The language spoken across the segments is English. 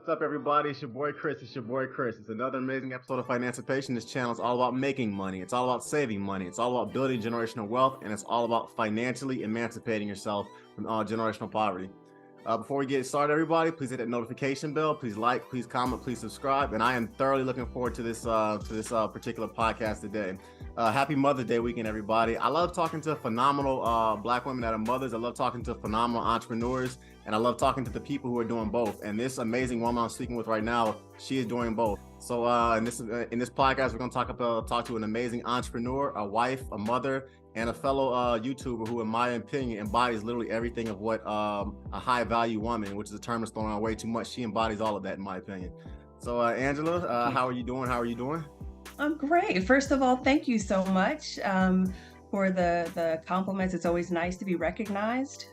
up, everybody? It's your boy Chris. It's another amazing episode of Financipation. This channel is all about making money. It's all about saving money. It's all about building generational wealth, and it's all about financially emancipating yourself from generational poverty. Before we get started, everybody, please hit that notification bell. Please like, please comment, please subscribe. And I am thoroughly looking forward to this particular podcast today. Happy Mother's Day weekend, everybody. I love talking to phenomenal Black women that are mothers. I love talking to phenomenal entrepreneurs. And I love talking to the people who are doing both. And this amazing woman I'm speaking with right now, she is doing both. So in this podcast, we're going to talk to an amazing entrepreneur, a wife, a mother, and a fellow YouTuber who, in my opinion, embodies literally everything of what a high value woman, which is a term that's thrown around way too much. She embodies all of that, in my opinion. So Angela, how are you doing? I'm great. First of all, thank you so much for the compliments. It's always nice to be recognized.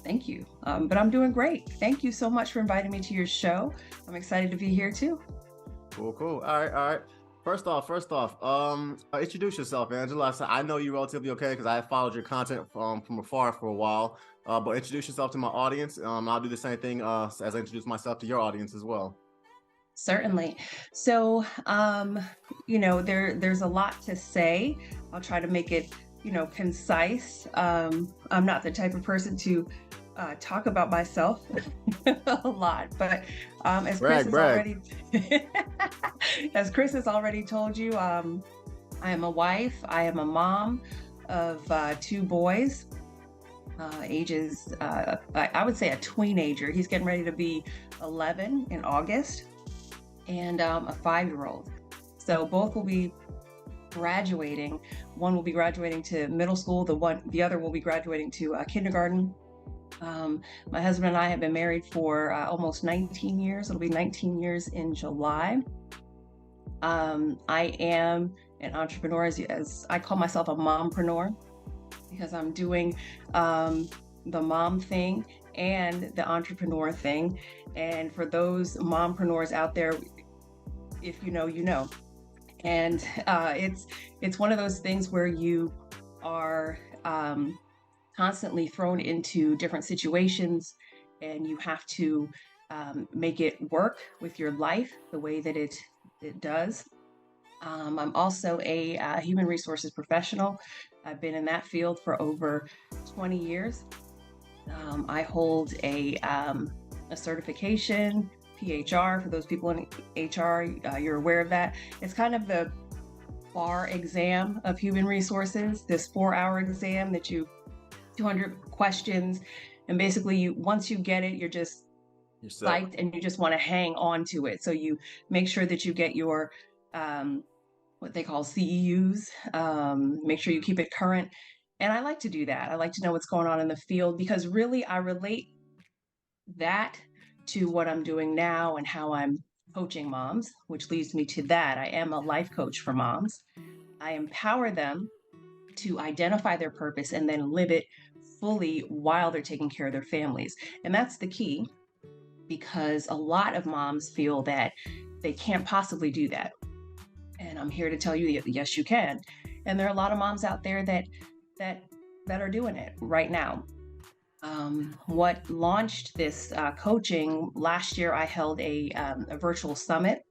Thank you. But I'm doing great. Thank you so much for inviting me to your show. I'm excited to be here too. Cool. All right. First off, introduce yourself, Angela. I know you relatively okay because I have followed your content from afar for a while. But introduce yourself to my audience. I'll do the same thing as I introduce myself to your audience as well. Certainly. So, there's a lot to say. I'll try to make it concise. I'm not the type of person to talk about myself a lot, but as Chris has already told you, I am a wife. I am a mom of two boys, ages, I would say a tweenager. He's getting ready to be 11 in August, and a 5-year-old. So both will be graduating. One will be graduating to middle school. The other will be graduating to kindergarten. My husband and I have been married for almost 19 years. It'll be 19 years in July. I am an entrepreneur, as I call myself a mompreneur, because I'm doing the mom thing and the entrepreneur thing. And for those mompreneurs out there, if you know, you know. And it's one of those things where you are constantly thrown into different situations, and you have to make it work with your life the way that it does. I'm also a human resources professional. I've been in that field for over 20 years. I hold a certification, PHR, for those people in HR, you're aware of that. It's kind of the bar exam of human resources, this 4-hour exam that 200 questions. And basically once you get it, you're psyched and you just want to hang on to it. So you make sure that you get your, what they call CEUs, make sure you keep it current. And I like to do that. I like to know what's going on in the field, because really I relate that to what I'm doing now and how I'm coaching moms, which leads me to that. I am a life coach for moms. I empower them to identify their purpose and then live it fully while they're taking care of their families. And that's the key, because a lot of moms feel that they can't possibly do that. And I'm here to tell you that yes, you can. And there are a lot of moms out there that are doing it right now. What launched this coaching last year, I held a virtual summit,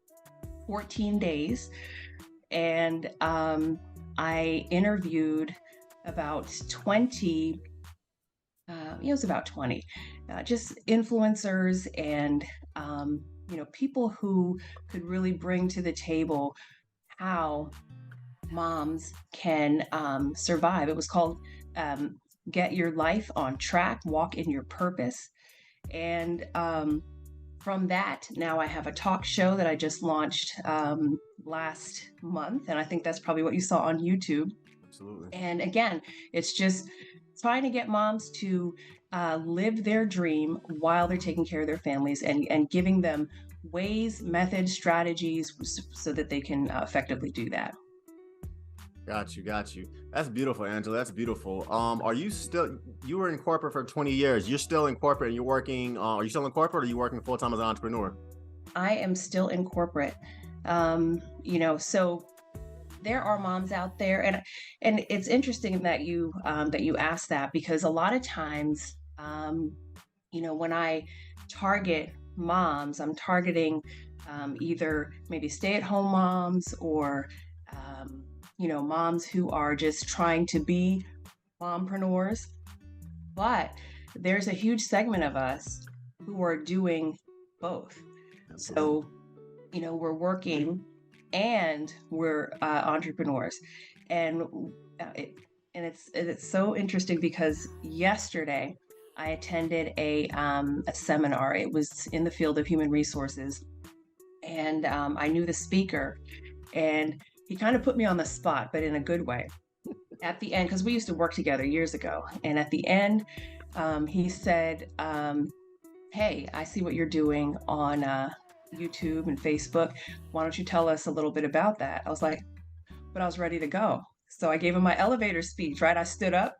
14 days, and I interviewed about 20, just influencers and, people who could really bring to the table how moms can survive. It was called Get Your Life on Track, Walk in Your Purpose. And from that, now I have a talk show that I just launched last month. And I think that's probably what you saw on YouTube. Absolutely. And again, it's just trying to get moms to live their dream while they're taking care of their families, and giving them ways, methods, strategies so that they can effectively do that. Got you. That's beautiful, Angela. That's beautiful. You were in corporate for 20 years. You're still in corporate and you're working, are you still in corporate, or are you working full-time as an entrepreneur? I am still in corporate. So there are moms out there, and it's interesting that you asked that, because a lot of times, when I target moms. I'm targeting either maybe stay-at-home moms or moms who are just trying to be mompreneurs. But there's a huge segment of us who are doing both. Absolutely. So, we're working and we're entrepreneurs. And it, it's so interesting because yesterday I attended a seminar. It was in the field of human resources, and I knew the speaker, and he kind of put me on the spot, but in a good way. At the end, because we used to work together years ago, and at the end, he said, "Hey, I see what you're doing on YouTube and Facebook. Why don't you tell us a little bit about that?" I was like, but I was ready to go. So I gave him my elevator speech, right? I stood up,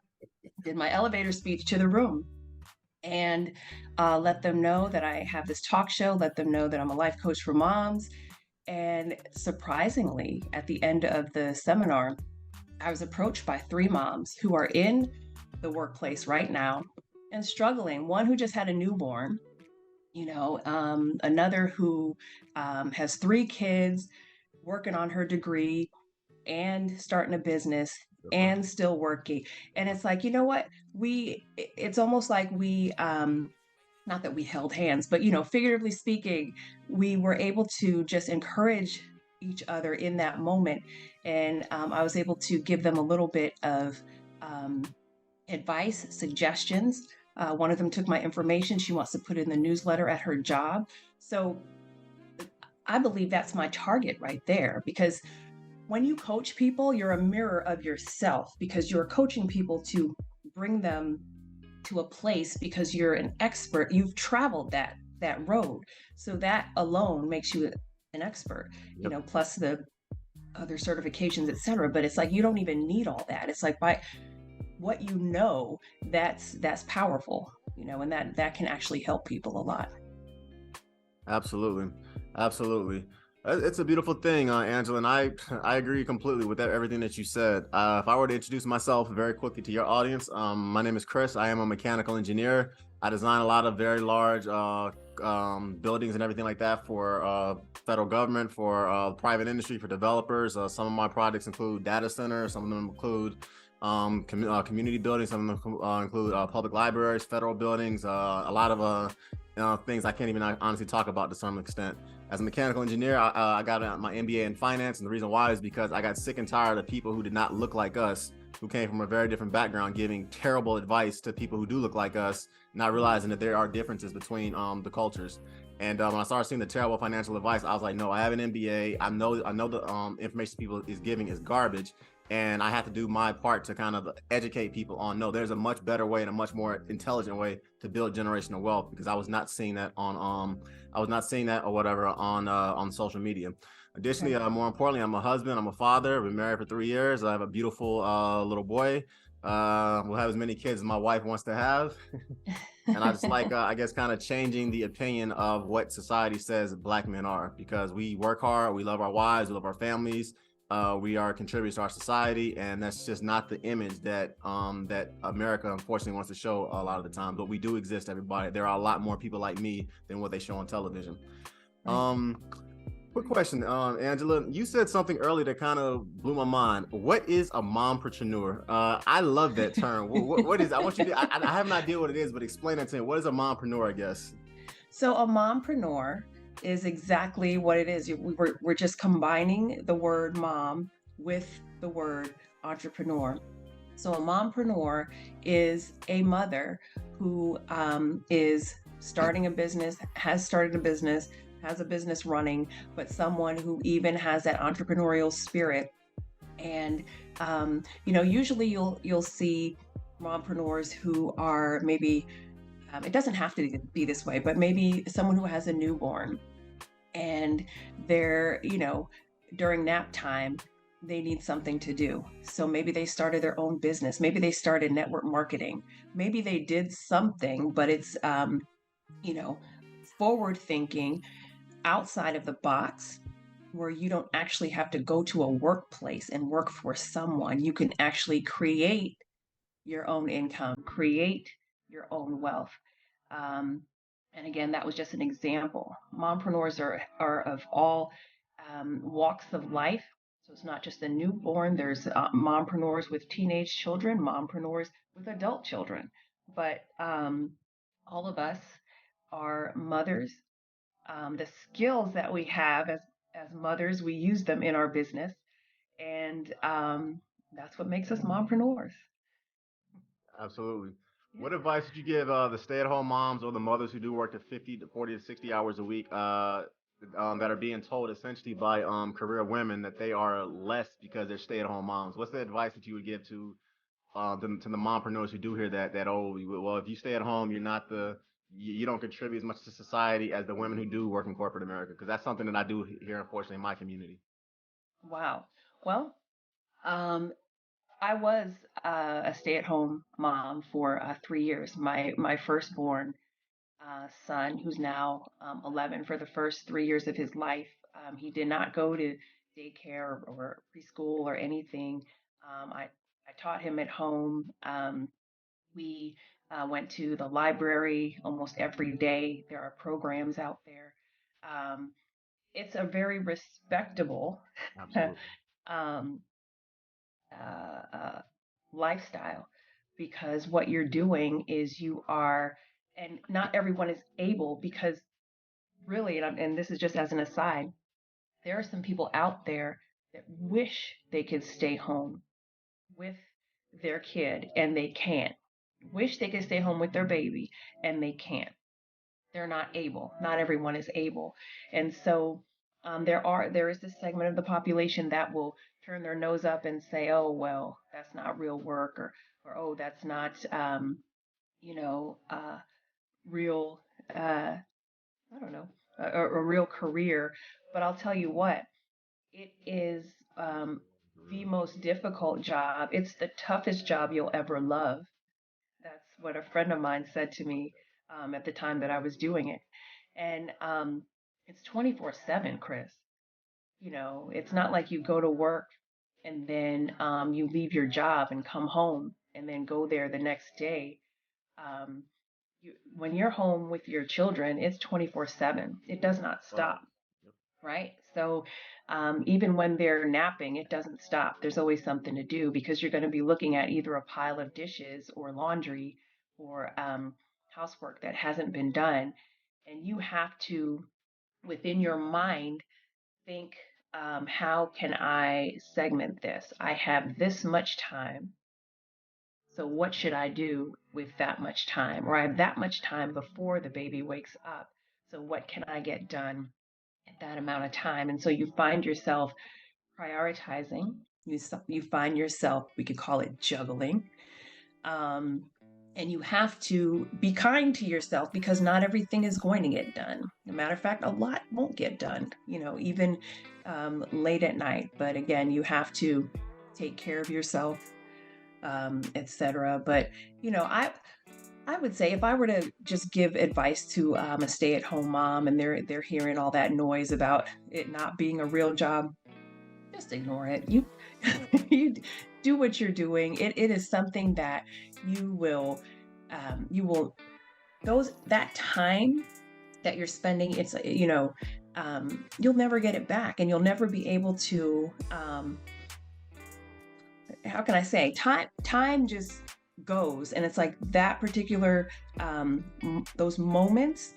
did my elevator speech to the room, and let them know that I have this talk show, let them know that I'm a life coach for moms. And surprisingly, at the end of the seminar, I was approached by three moms who are in the workplace right now and struggling. One who just had a newborn, another who has three kids, working on her degree and starting a business Definitely. and still working. And it's like, you know what? It's almost like we, not that we held hands, but, figuratively speaking, we were able to just encourage each other in that moment. And I was able to give them a little bit of um, advice, suggestions. One of them took my information. She wants to put it in the newsletter at her job. So I believe that's my target right there because when you coach people, you're a mirror of yourself because you're coaching people to bring them to a place because you're an expert. You've traveled that road. So that alone makes you an expert, Yep. plus the other certifications, et cetera. But it's like you don't even need all that. It's like by what that's powerful, and that can actually help people a lot. Absolutely. Absolutely. It's a beautiful thing, Angela, and I agree completely with everything that you said. If I were to introduce myself very quickly to your audience, my name is Chris. I am a mechanical engineer. I design a lot of very large buildings and everything like that for federal government, for private industry, for developers. Some of my projects include data centers. Some of them include community buildings. Some of them include public libraries, federal buildings, a lot of things I can't even honestly talk about to some extent. As a mechanical engineer, I got my MBA in finance, and the reason why is because I got sick and tired of people who did not look like us, who came from a very different background, giving terrible advice to people who do look like us, not realizing that there are differences between the cultures. And when I started seeing the terrible financial advice, I was like, no, I have an MBA. I know the information people is giving is garbage, and I have to do my part to kind of educate people on no, there's a much better way and a much more intelligent way to build generational wealth because I was not seeing that or whatever on social media. Additionally, Okay. more importantly, I'm a husband, I'm a father, I've been married for 3 years. I have a beautiful little boy. We'll have as many kids as my wife wants to have. And I just like, I guess, kind of changing the opinion of what society says Black men are because we work hard, we love our wives, we love our families, we are contributors to our society, and that's just not the image that America unfortunately wants to show a lot of the time. But we do exist, everybody. There are a lot more people like me than what they show on television. Right. Um, Quick question, Angela. You said something earlier that kind of blew my mind. What is a mompreneur? I love that term. What is? I want you to. I have an idea what it is, but explain that to me. What is a mompreneur? I guess. So a mompreneur is exactly what it is. We're just combining the word mom with the word entrepreneur. So a mompreneur is a mother who is starting a business, has started a business, has a business running, but someone who even has that entrepreneurial spirit. And usually you'll see mompreneurs who are maybe it doesn't have to be this way, but maybe someone who has a newborn and they're, during nap time, they need something to do. So maybe they started their own business. Maybe they started network marketing. Maybe they did something, but it's, you know, forward thinking outside of the box where you don't actually have to go to a workplace and work for someone. You can actually create your own income, create your own wealth. Um, And again, that was just an example. Mompreneurs are of all walks of life. So it's not just a newborn. There's mompreneurs with teenage children, mompreneurs with adult children. But all of us are mothers. The skills that we have as mothers, we use them in our business, and that's what makes us mompreneurs. Absolutely. Yeah. What advice would you give the stay-at-home moms or the mothers who do work to 50 to 40 to 60 hours a week that are being told essentially by career women that they are less because they're stay-at-home moms? What's the advice that you would give to the mompreneurs who do hear that oh well if you stay at home you're not you don't contribute as much to society as the women who do work in corporate America, because that's something that I do hear unfortunately in my community. Wow. Well, um, I was a stay-at-home mom for 3 years. My firstborn son, who's now 11, for the first 3 years of his life, he did not go to daycare or preschool or anything. I taught him at home. We went to the library almost every day. There are programs out there. Um, it's a very respectable Absolutely. um, uh, lifestyle, because what you're doing is you are, and not everyone is able, because really, and this is just as an aside, there are some people out there that wish they could stay home with their kid and they can't. Wish they could stay home with their baby and they can't. They're not able. Not everyone is able. And so there is this segment of the population that will turn their nose up and say, "Oh well, that's not real work," or "Oh, that's not you know real I don't know a real career." But I'll tell you what, it is the most difficult job. It's the toughest job you'll ever love. That's what a friend of mine said to me at the time that I was doing it. And it's 24/7, Chris. It's not like you go to work and then you leave your job and come home and then go there the next day. Um, when you're home with your children, it's 24/7. It does not Right. stop, right? So even when they're napping, it doesn't stop. There's always something to do, because you're going to be looking at either a pile of dishes or laundry or housework that hasn't been done. And you have to, within your mind, think, how can I segment this? I have this much time. So what should I do with that much time? Or I have that much time before the baby wakes up. So what can I get done at that amount of time? And so you find yourself prioritizing. You find yourself, we could call it juggling. Um, and you have to be kind to yourself, because not everything is going to get done. As a matter of fact, a lot won't get done, even late at night. But again, you have to take care of yourself, etc. But I would say, if I were to just give advice to a stay-at-home mom, and they're hearing all that noise about it not being a real job, just ignore it. You you do what you're doing. It is something that you will those that time that you're spending. It's you'll never get it back, and you'll never be able to. How can I say, time just goes, and it's like that particular those moments,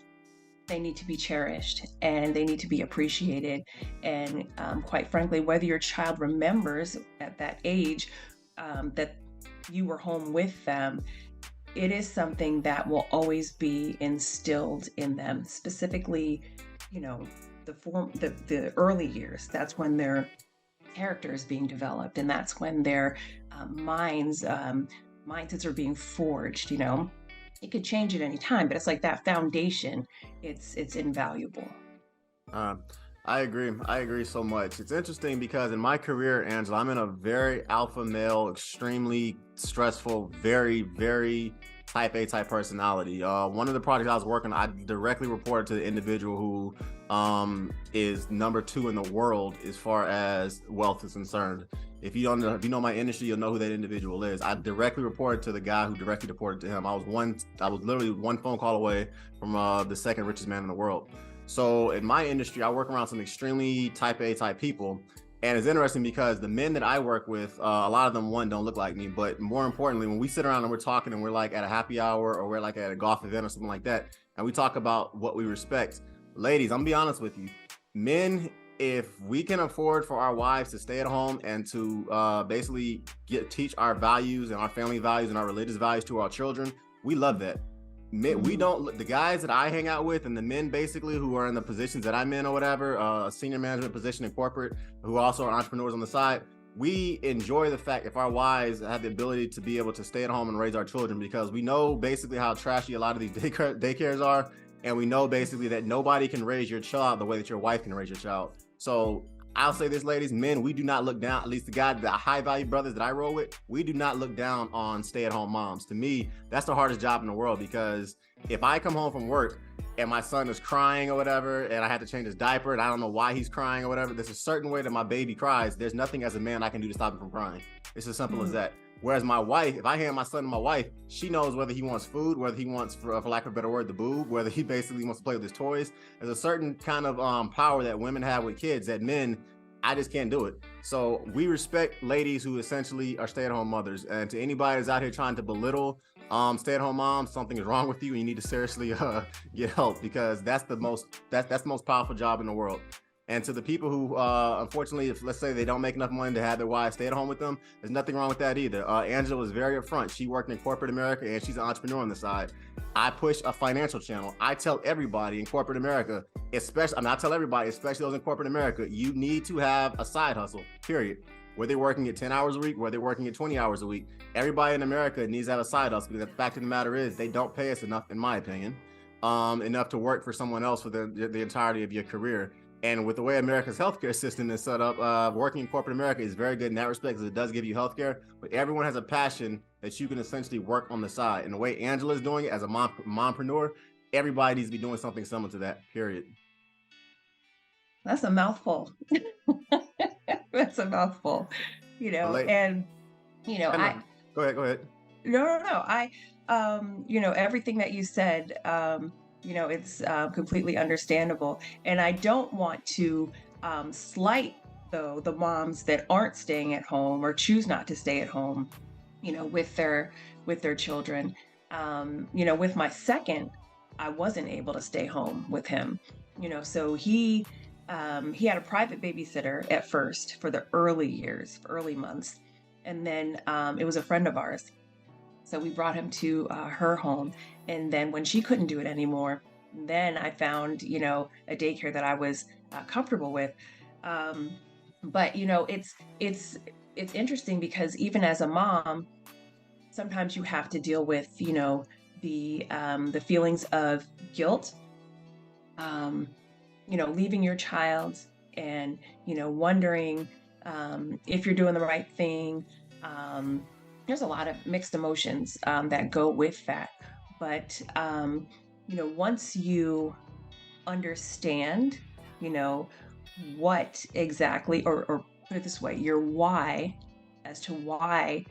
they need to be cherished and they need to be appreciated. And quite frankly, whether your child remembers at that age that you were home with them, it is something that will always be instilled in them. Specifically, you know, the early years. That's when their character is being developed, and that's when their mindsets are being forged. It could change at any time, but it's like that foundation. It's invaluable. Um, I agree. I agree so much. It's interesting because in my career, Angela, I'm in a very alpha male, extremely stressful, very, very type A type personality. One of the projects I was working on, I directly reported to the individual who is number 2 in the world as far as wealth is concerned. If you don't know, if you know my industry, you'll know who that individual is. I directly reported to the guy who directly reported to him. I was literally one phone call away from the second richest man in the world. So in my industry, I work around some extremely type A type people. And it's interesting because the men that I work with, a lot of them, one, don't look like me, but more importantly, when we sit around and we're talking and we're like at a happy hour or we're like at a golf event or something like that, and we talk about what we respect, ladies, I'm gonna be honest with you, men, if we can afford for our wives to stay at home and to basically teach our values and our family values and our religious values to our children, we love that. Men, we don't, the guys that I hang out with and the men basically who are in the positions that I'm in or whatever, a senior management position in corporate, who also are entrepreneurs on the side, we enjoy the fact if our wives have the ability to be able to stay at home and raise our children, because we know basically how trashy a lot of these daycares are. And we know basically that nobody can raise your child the way that your wife can raise your child. So I'll say this, ladies, men, we do not look down, at least the high value brothers that I roll with, we do not look down on stay-at-home moms. To me, that's the hardest job in the world, because if I come home from work and my son is crying or whatever, and I had to change his diaper and I don't know why he's crying or whatever, there's a certain way that my baby cries. There's nothing as a man I can do to stop him from crying. It's as simple as that. Whereas my wife, if I hand my son to my wife, she knows whether he wants food, whether he wants, for lack of a better word, the boob, whether he basically wants to play with his toys. There's a certain kind of power that women have with kids that men, I just can't do it. So we respect ladies who essentially are stay-at-home mothers. And to anybody that's out here trying to belittle stay-at-home moms, something is wrong with you and you need to seriously get help, because that's the most powerful job in the world. And to the people who, unfortunately, if let's say they don't make enough money to have their wives stay at home with them, there's nothing wrong with that either. Angela was very upfront. She worked in corporate America and she's an entrepreneur on the side. I push a financial channel. I tell everybody in corporate America, I tell everybody, especially those in corporate America, you need to have a side hustle, period. Whether they're working at 10 hours a week, whether they're working at 20 hours a week, everybody in America needs to have a side hustle, because the fact of the matter is they don't pay us enough, in my opinion, enough to work for someone else for the entirety of your career. And with the way America's healthcare system is set up, working in corporate America is very good in that respect, because it does give you healthcare, but everyone has a passion that you can essentially work on the side. And the way Angela's doing it as a mompreneur, everybody needs to be doing something similar to that, period. That's a mouthful. That's a mouthful, and, Go ahead. no. Everything that you said, it's completely understandable. And I don't want to slight, though, the moms that aren't staying at home or choose not to stay at home, with their children. With my second, I wasn't able to stay home with him, so he had a private babysitter at first for the early months. And then it was a friend of ours. So we brought him to her home. And then when she couldn't do it anymore, then I found, a daycare that I was comfortable with. But, it's interesting, because even as a mom, sometimes you have to deal with, the feelings of guilt, leaving your child and, wondering if you're doing the right thing. There's a lot of mixed emotions that go with that. But, once you understand, what exactly, or put it this way, your why, as to why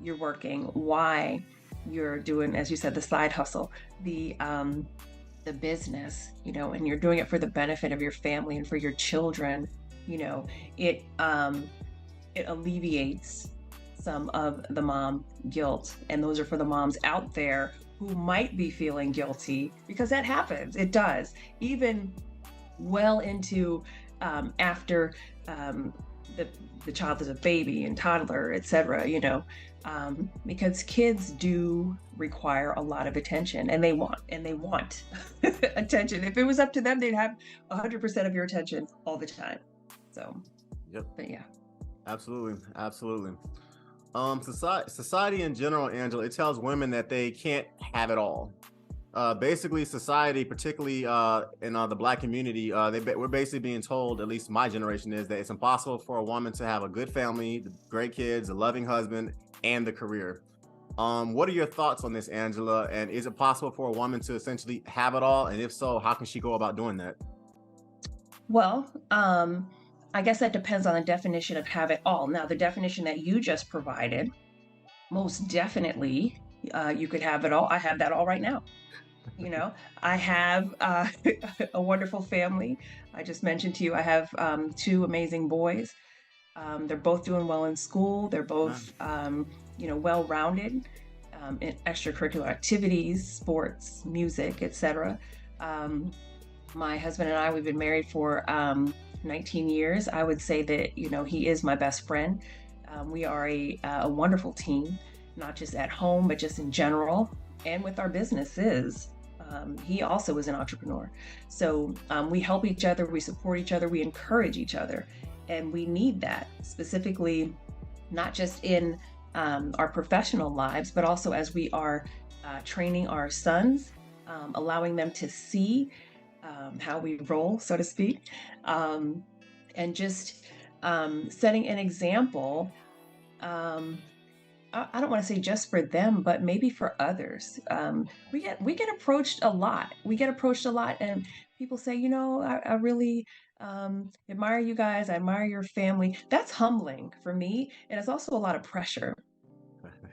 you're working, why you're doing, as you said, the side hustle, the business, and you're doing it for the benefit of your family and for your children, it alleviates some of the mom guilt. And those are for the moms out there who might be feeling guilty, because that happens. It does, even well into after the child is a baby and toddler, etc. Because kids do require a lot of attention, and they want attention. If it was up to them, they'd have 100% of your attention all the time. So, yep. But yeah, absolutely. Society in general, Angela, it tells women that they can't have it all. Basically, society, particularly in the Black community, we're basically being told, at least my generation is, that it's impossible for a woman to have a good family, great kids, a loving husband, and the career. What are your thoughts on this, Angela? And is it possible for a woman to essentially have it all? And if so, how can she go about doing that? well, I guess that depends on the definition of have it all. Now, the definition that you just provided, most definitely, you could have it all. I have that all right now. You know, I have a wonderful family. I just mentioned to you, I have two amazing boys. They're both doing well in school. They're both, Nice. well-rounded in extracurricular activities, sports, music, etc. Um, my husband and I, we've been married for 19 years. I would say that, he is my best friend. We are a wonderful team, not just at home, but just in general and with our businesses. He also is an entrepreneur. So we help each other, we support each other, we encourage each other. And we need that specifically, not just in our professional lives, but also as we are training our sons, allowing them to see how we roll, so to speak, um, and just setting an example. Um, I don't want to say just for them, but maybe for others. We get approached a lot. We get approached a lot, and people say, I really admire you guys. I admire your family. That's humbling for me, and it's also a lot of pressure.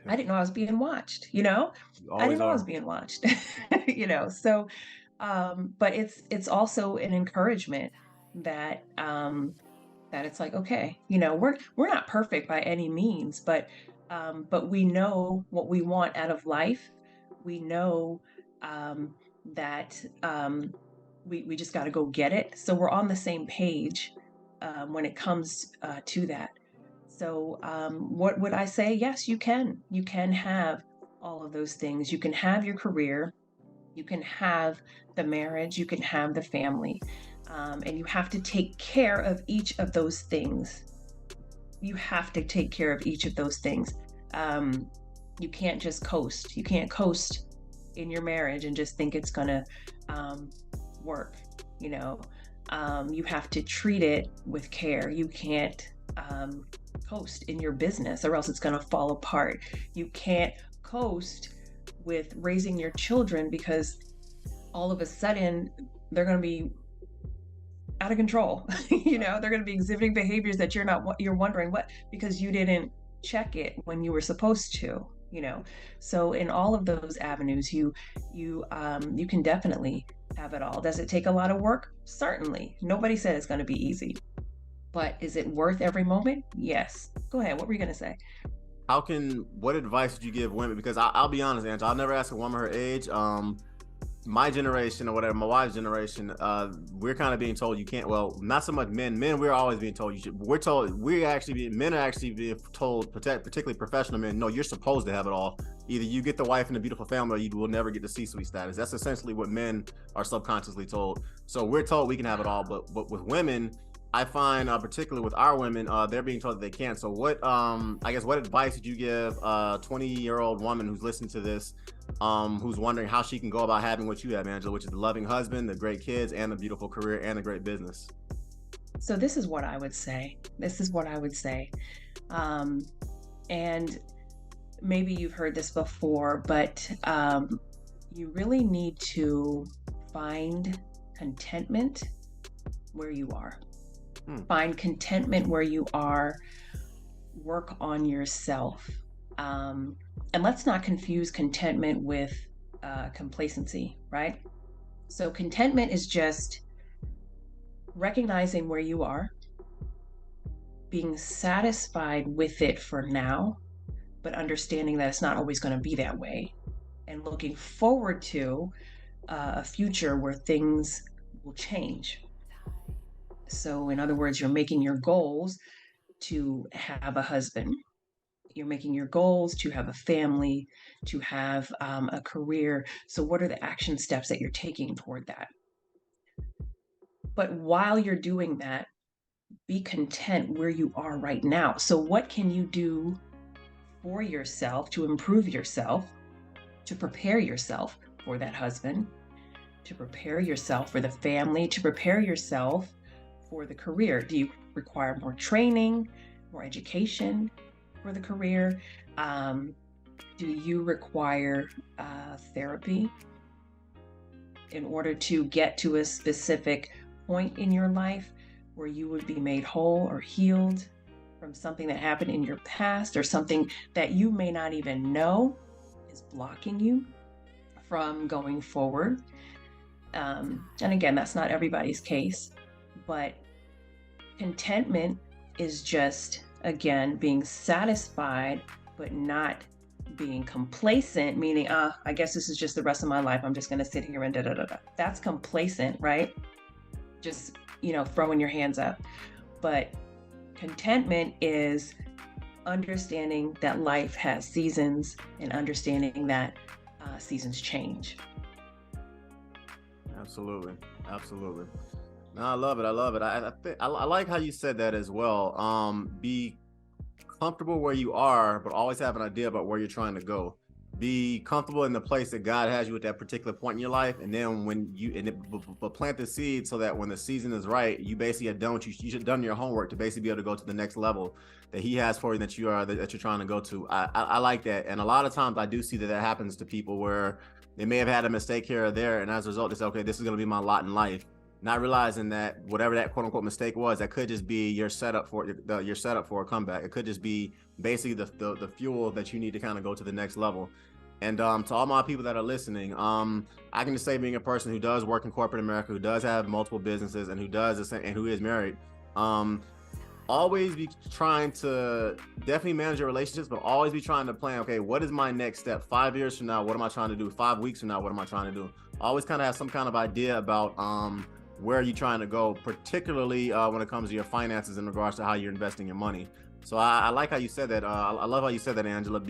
I didn't know I was being watched. You I didn't always know I was are. being watched. So, but it's also an encouragement that that it's like, okay, we're not perfect by any means, but we know what we want out of life. We know that we just got to go get it. So we're on the same page when it comes to that. So what would I say? Yes, you can. You can have all of those things. You can have your career. You can have the marriage. You can have the family. And you have to take care of each of those things. You have to take care of each of those things. Um, you can't just coast. You can't coast in your marriage and just think it's going to um, work. You know, you have to treat it with care. You can't coast in your business or else it's going to fall apart. You can't coast with raising your children because all of a sudden they're going to be out of control. They're going to be exhibiting behaviors that you're wondering what, because you didn't check it when you were supposed to. So in all of those avenues, you can definitely have it all. Does it take a lot of work? Certainly. Nobody said it's going to be easy, but is it worth every moment? Yes. Go ahead. What were you going to say? What advice would you give women? Because I'll be honest, Angela, I'll never ask a woman her age. My generation or whatever, my wife's generation, we're kind of being told you can't. Well, not so much men. Men, we're always being told you should. Men are actually being told, particularly professional men, no, you're supposed to have it all. Either you get the wife and a beautiful family, or you will never get the C-suite status. That's essentially what men are subconsciously told. So we're told we can have it all, but with women, I find, particularly with our women, they're being told that they can't. So what advice would you give a 20-year-old woman who's listening to this, who's wondering how she can go about having what you have, Angela, which is the loving husband, the great kids, and the beautiful career and the great business? So this is what I would say. Um, and maybe you've heard this before, but you really need to find contentment where you are. Find contentment where you are. Work on yourself. And let's not confuse contentment with complacency, right? So contentment is just recognizing where you are, being satisfied with it for now, but understanding that it's not always going to be that way, and looking forward to a future where things will change. So, in other words, you're making your goals to have a husband, you're making your goals to have a family, to have a career. So, what are the action steps that you're taking toward that? But while you're doing that, be content where you are right now. So, what can you do for yourself to improve yourself, to prepare yourself for that husband, to prepare yourself for the family, to prepare yourself for the career? Do you require more training, more education for the career? Do you require therapy in order to get to a specific point in your life? where you would be made whole or healed from something that happened in your past or something that you may not even know is blocking you from going forward. And again, that's not everybody's case, but contentment is just, again, being satisfied, but not being complacent, meaning, I guess this is just the rest of my life. I'm just going to sit here and da da da da. That's complacent, right? Just, throwing your hands up. But contentment is understanding that life has seasons and understanding that seasons change. Absolutely. Absolutely. No, I love it. I love it. I like how you said that as well. Be comfortable where you are, but always have an idea about where you're trying to go. Be comfortable in the place that God has you at that particular point in your life, and then but plant the seed so that when the season is right, you basically have done you should have done your homework to basically be able to go to the next level that He has for you, that you're trying to go to. I like that, and a lot of times I do see that happens to people where they may have had a mistake here or there, and as a result, they say, okay, this is going to be my lot in life. Not realizing that whatever that quote unquote mistake was, that could just be your setup for a comeback. It could just be basically the fuel that you need to kind of go to the next level. And to all my people that are listening, I can just say, being a person who does work in corporate America, who does have multiple businesses, and who is married, always be trying to definitely manage your relationships, but always be trying to plan, okay, what is my next step? 5 years from now, what am I trying to do? 5 weeks from now, what am I trying to do? Always kind of have some kind of idea about where you're trying to go, particularly when it comes to your finances in regards to how you're investing your money. So I like how you said that. I love how you said that, Angela.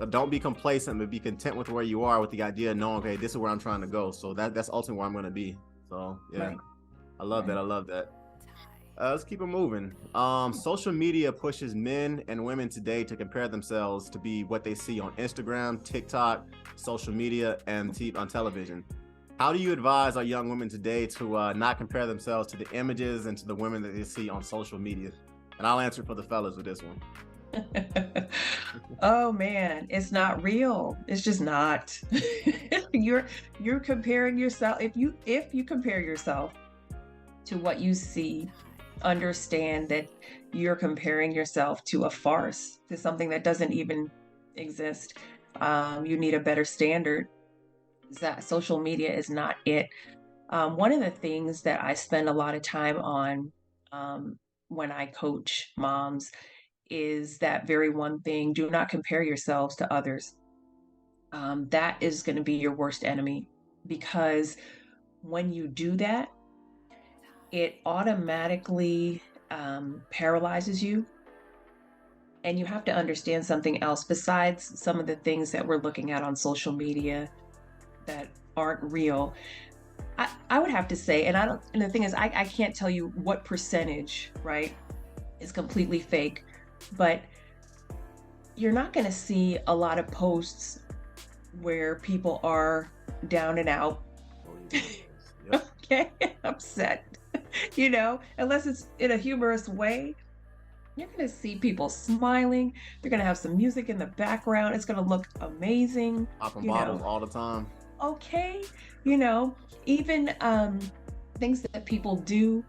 Don't be complacent, but be content with where you are, with the idea of knowing, okay, this is where I'm trying to go. So that's ultimately where I'm going to be. So yeah, right. I love that. I love that. Let's keep it moving. Social media pushes men and women today to compare themselves to be what they see on Instagram, TikTok, social media, and on television. How do you advise our young women today to not compare themselves to the images and to the women that they see on social media? And I'll answer for the fellas with this one. Oh man, it's not real. It's just not. You're comparing yourself. If you compare yourself to what you see, understand that you're comparing yourself to a farce, to something that doesn't even exist. You need a better standard. That social media is not it. One of the things that I spend a lot of time on when I coach moms is that very one thing: do not compare yourselves to others. That is going to be your worst enemy, because when you do that, it automatically paralyzes you. And you have to understand something else besides some of the things that we're looking at on social media that aren't real. I would have to say, and the thing is, I can't tell you what percentage, right, is completely fake, but you're not going to see a lot of posts where people are down and out, okay, upset, unless it's in a humorous way. You're going to see people smiling. They're going to have some music in the background. It's going to look amazing. Popping bottles all the time. Okay, even things that people do,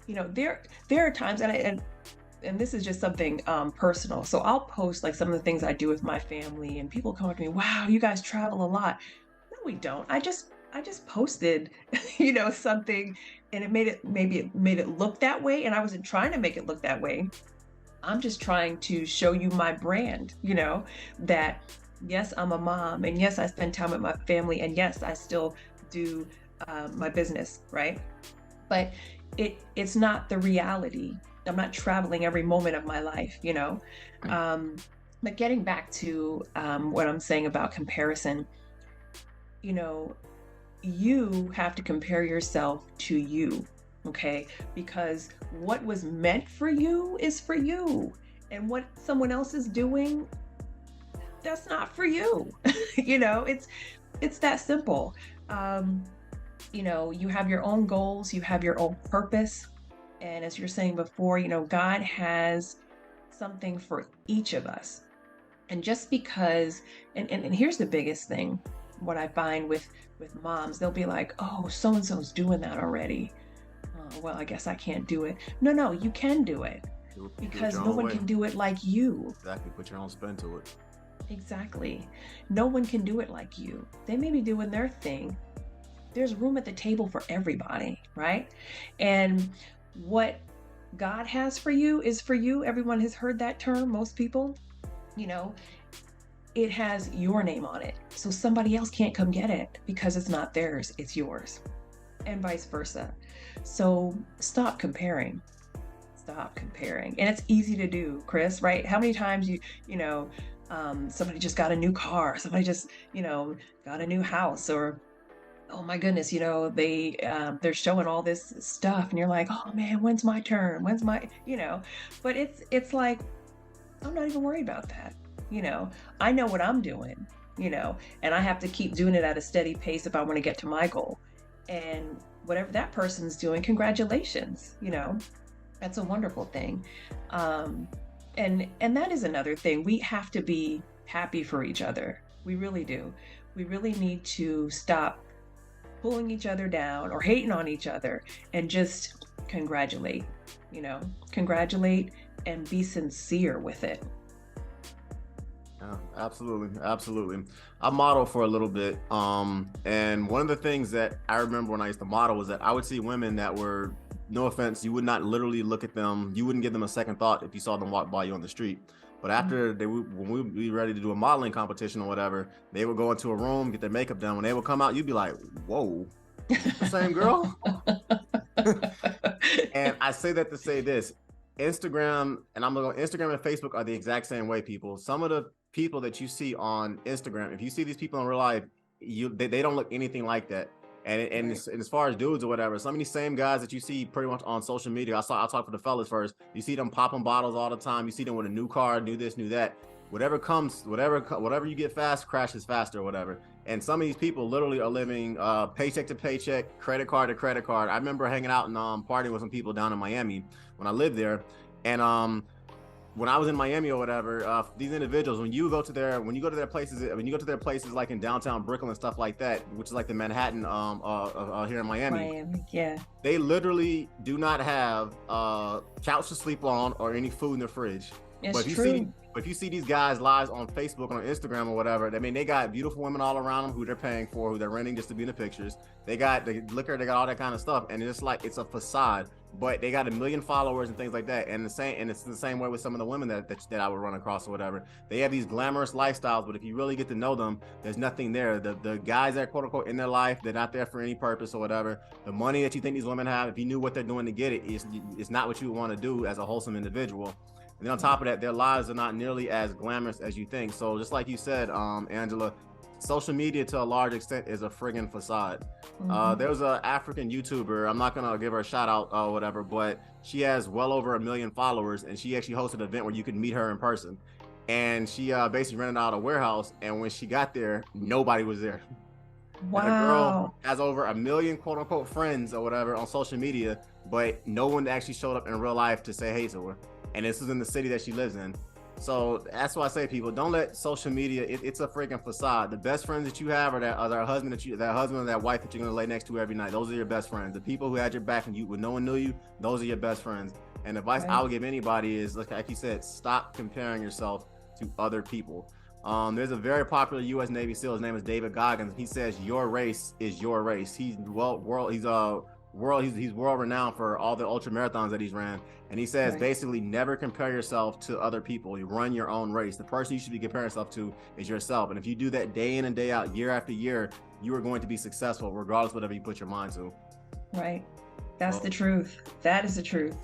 there are times, and this is just something personal. So I'll post like some of the things I do with my family, and people come up to me, "Wow, you guys travel a lot." No, we don't. I just posted, something, and maybe it made it look that way, and I wasn't trying to make it look that way. I'm just trying to show you my brand, that yes, I'm a mom, and yes, I spend time with my family, and yes, I still do my business, right? But it's not the reality. I'm not traveling every moment of my life, But getting back to what I'm saying about comparison, you have to compare yourself to you, okay? Because what was meant for you is for you, and what someone else is doing, that's not for you. It's that simple. You have your own goals, you have your own purpose. And as you're saying before, God has something for each of us. And just because, and here's the biggest thing, what I find with moms, they'll be like, "Oh, so-and-so's doing that already. Oh, oh, well, I guess I can't do it. No, no, you can do it Do it because your no own one way. can do it like you. Exactly. Put your own spin to it. Exactly. No one can do it like you. They may be doing their thing. There's room at the table for everybody, right? And what God has for you is for you. Everyone has heard that term, most people, you know, it has your name on it. So somebody else can't come get it because it's not theirs, it's yours, and vice versa. So stop comparing. Stop comparing. And it's easy to do, Chris, right? How many times somebody just got a new car, somebody just, got a new house, or oh my goodness, they're showing all this stuff, and you're like, oh man, when's my turn? When's my, but it's like, I'm not even worried about that. You know, I know what I'm doing, and I have to keep doing it at a steady pace if I want to get to my goal. And whatever that person's doing, congratulations, that's a wonderful thing. And that is another thing. We have to be happy for each other. We really do. We really need to stop pulling each other down or hating on each other and just congratulate, congratulate and be sincere with it. Yeah, absolutely, absolutely. I modeled for a little bit, and one of the things that I remember when I used to model was that I would see women that were, no offense, you would not literally look at them, you wouldn't give them a second thought if you saw them walk by you on the street. But after when we would be ready to do a modeling competition or whatever, they would go into a room, get their makeup done. When they would come out, you'd be like, "Whoa, the same girl?" And I say that to say this: Instagram, and I'm going, Instagram and Facebook are the exact same way, people. Some of the people that you see on Instagram, if you see these people in real life, they don't look anything like that. And, Right. as far as dudes or whatever, some of these same guys that you see pretty much on social media, I'll talk for the fellas first. You see them popping bottles all the time. You see them with a new car, new this, new that. Whatever comes, whatever you get fast, crashes faster or whatever. And some of these people literally are living paycheck to paycheck, credit card to credit card. I remember hanging out and partying with some people down in Miami when I lived there, and when I was in Miami or whatever, these individuals, when you go to their places like in downtown Brooklyn and stuff like that, which is like the Manhattan here in Miami, Miami, yeah, they literally do not have couch to sleep on or any food in the fridge. it's But true. if you see these guys lives on Facebook and on Instagram or whatever, I mean, they got beautiful women all around them who they're paying for, who they're renting just to be in the pictures. They got the liquor, they got all that kind of stuff, and it's like it's a facade. But they got 1 million followers and things like that. And it's the same way with some of the women that I would run across or whatever. They have these glamorous lifestyles, but if you really get to know them, there's nothing there. The guys that are quote unquote in their life, they're not there for any purpose or whatever. The money that you think these women have, if you knew what they're doing to get it, it's not what you would want to do as a wholesome individual. And then on top of that, their lives are not nearly as glamorous as you think. So just like you said, Angela, social media to a large extent is a friggin' facade. Hmm. There was an African YouTuber, I'm not gonna give her a shout out or whatever, but she has well over 1 million followers, and she actually hosted an event where you could meet her in person. And she basically rented out a warehouse, and when she got there, nobody was there. And the girl Wow. has over 1 million quote unquote friends or whatever on social media, but no one actually showed up in real life to say hey to her. And this is in the city that she lives in. So that's why I say, people, don't let social media, it's a freaking facade. The best friends that you have are that husband or that wife that you're gonna lay next to every night. Those are your best friends. The people who had your back when no one knew you, those are your best friends. And the advice I Right. would give anybody is, like you said, stop comparing yourself to other people. There's a very popular U.S. Navy SEAL. His name is David Goggins. He says your race is your race. He's world renowned for all the ultra marathons that he's ran. And he says Right. basically never compare yourself to other people. You run your own race. The person you should be comparing yourself to is yourself. And if you do that day in and day out, year after year, you are going to be successful regardless of whatever you put your mind to. Right. That's the So truth. That is the truth.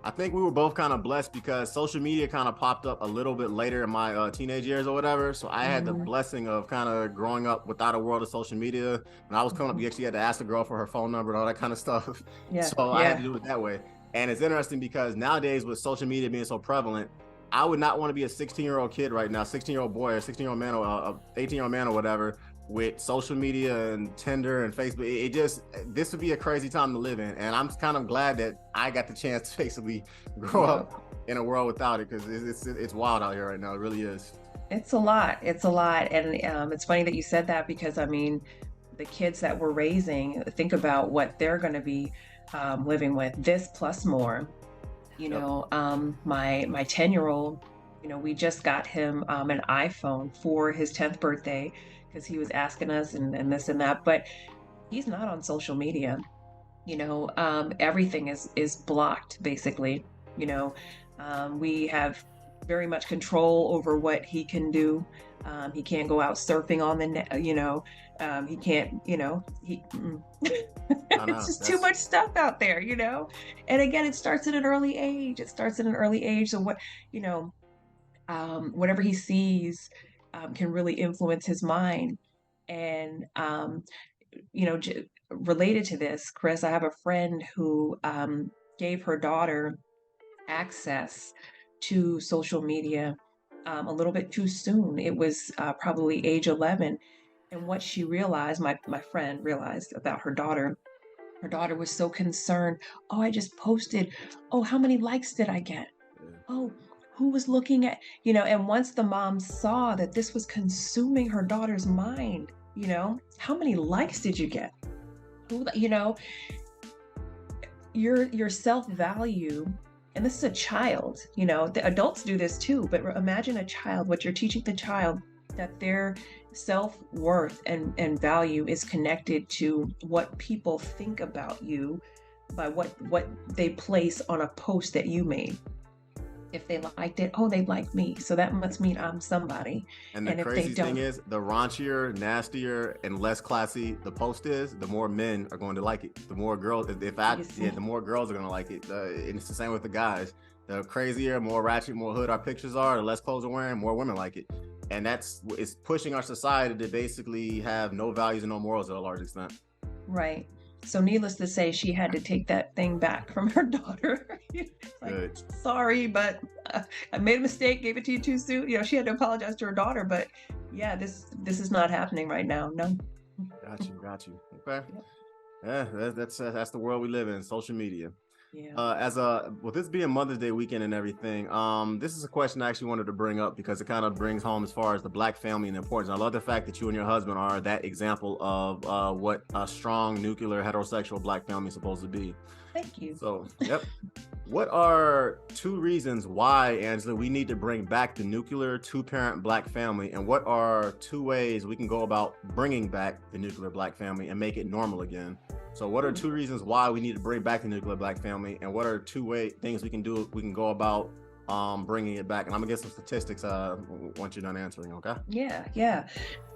I think we were both kind of blessed because social media kind of popped up a little bit later in my teenage years or whatever. So I had the Hmm. blessing of kind of growing up without a world of social media. When I was coming up, Hmm. you actually had to ask the girl for her phone number and all that kind of stuff. Yeah. So I had to Yeah. do it that way. And it's interesting because nowadays with social media being so prevalent, I would not want to be a 16-year-old kid right now, 16-year-old boy or 16-year-old man or 18-year-old man or whatever, with social media and Tinder and Facebook. It just, this would be a crazy time to live in. And I'm kind of glad that I got the chance to basically grow Yep. up in a world without it, because it's wild out here right now. It really is. It's a lot. It's a lot. And it's funny that you said that because I mean, the kids that we're raising, think about what they're going to be. living with. This plus more. Yep. My 10-year-old, we just got him an iPhone for his 10th birthday because he was asking us and this and that. But he's not on social media. Everything is blocked basically. You know, we have very much control over what he can do. He can't go out surfing on the net. He can't. I It's know. just too That's much stuff out there. And again, it starts at an early age. So whatever he sees can really influence his mind. And related to this, Chris, I have a friend who gave her daughter access to social media a little bit too soon. It was probably age 11. And what she realized, my friend realized about her daughter was so concerned. Oh, I just posted. Oh, how many likes did I get? yeah. Oh, who was looking at, and once the mom saw that this was consuming her daughter's mind, how many likes did you get? Who, your self-value, and this is a child, the adults do this too, but imagine a child, what you're teaching the child, that their self-worth and value is connected to what people think about you by what they place on a post that you made. If they liked it, oh, they like me, so that must mean I'm somebody. And the And if they crazy thing don't, is, the raunchier, nastier, and less classy the post is, the more men are going to like it. The more girls, you yeah, see, the more girls are going to like it. And it's the same with the guys. The crazier, more ratchet, more hood our pictures are, the less clothes we're wearing, more women like it. And it's pushing our society to basically have no values and no morals to a large extent. right. So needless to say, she had to take that thing back from her daughter. Like, Good. sorry, but I made a mistake, gave it to you too soon. She had to apologize to her daughter, but yeah, this is not happening right now. No. Got you. Okay. Yep. Yeah, that's the world we live in. Social media. Yeah. With this being Mother's Day weekend and everything, this is a question I actually wanted to bring up because it kind of brings home as far as the Black family and the importance. I love the fact that you and your husband are that example of what a strong nuclear heterosexual Black family is supposed to be. Thank you. So, yep. What are two reasons why, Angela, we need to bring back the nuclear two-parent Black family, and what are two ways we can go about bringing back the nuclear Black family and make it normal again? So, what are two reasons why we need to bring back the nuclear Black family, and what are things we can do? We can go about bringing it back, and I'm gonna get some statistics once you're done answering. Okay? Yeah.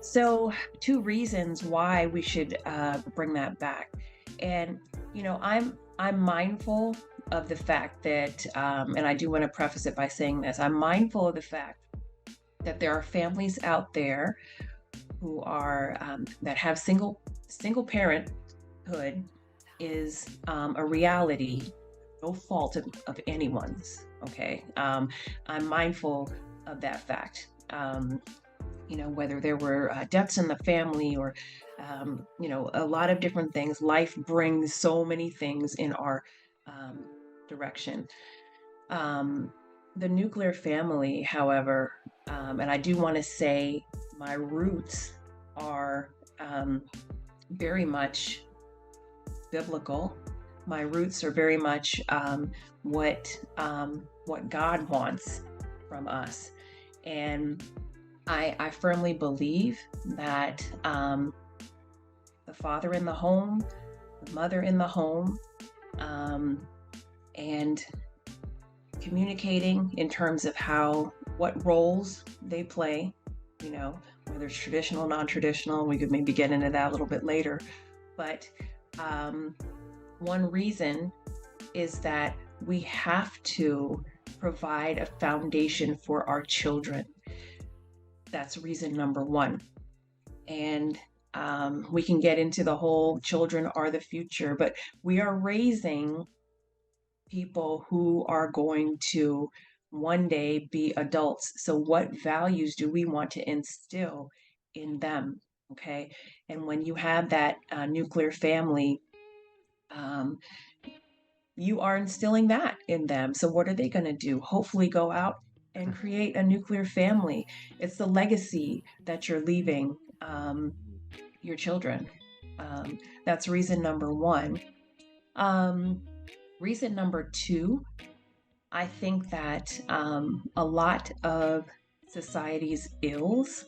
So, two reasons why we should bring that back. And I'm mindful of the fact that, and I do want to preface it by saying this, I'm mindful of the fact that there are families out there who are that have single parenthood is a reality, no fault of anyone's. Okay, I'm mindful of that fact. Whether there were deaths in the family or a lot of different things. Life brings so many things in our direction. The nuclear family, however, and I do want to say my roots are very much biblical. My roots are very much what God wants from us, and I firmly believe that the father in the home, the mother in the home, and communicating in terms of what roles they play, whether it's traditional, non-traditional. We could maybe get into that a little bit later. But one reason is that we have to provide a foundation for our children. That's reason number one. And we can get into the whole children are the future, but we are raising people who are going to one day be adults. So what values do we want to instill in them? Okay. And when you have that nuclear family, you are instilling that in them. So what are they going to do? Hopefully go out and create a nuclear family. It's the legacy that you're leaving your children. That's reason number one. Um, Reason number two, I think that a lot of society's ills,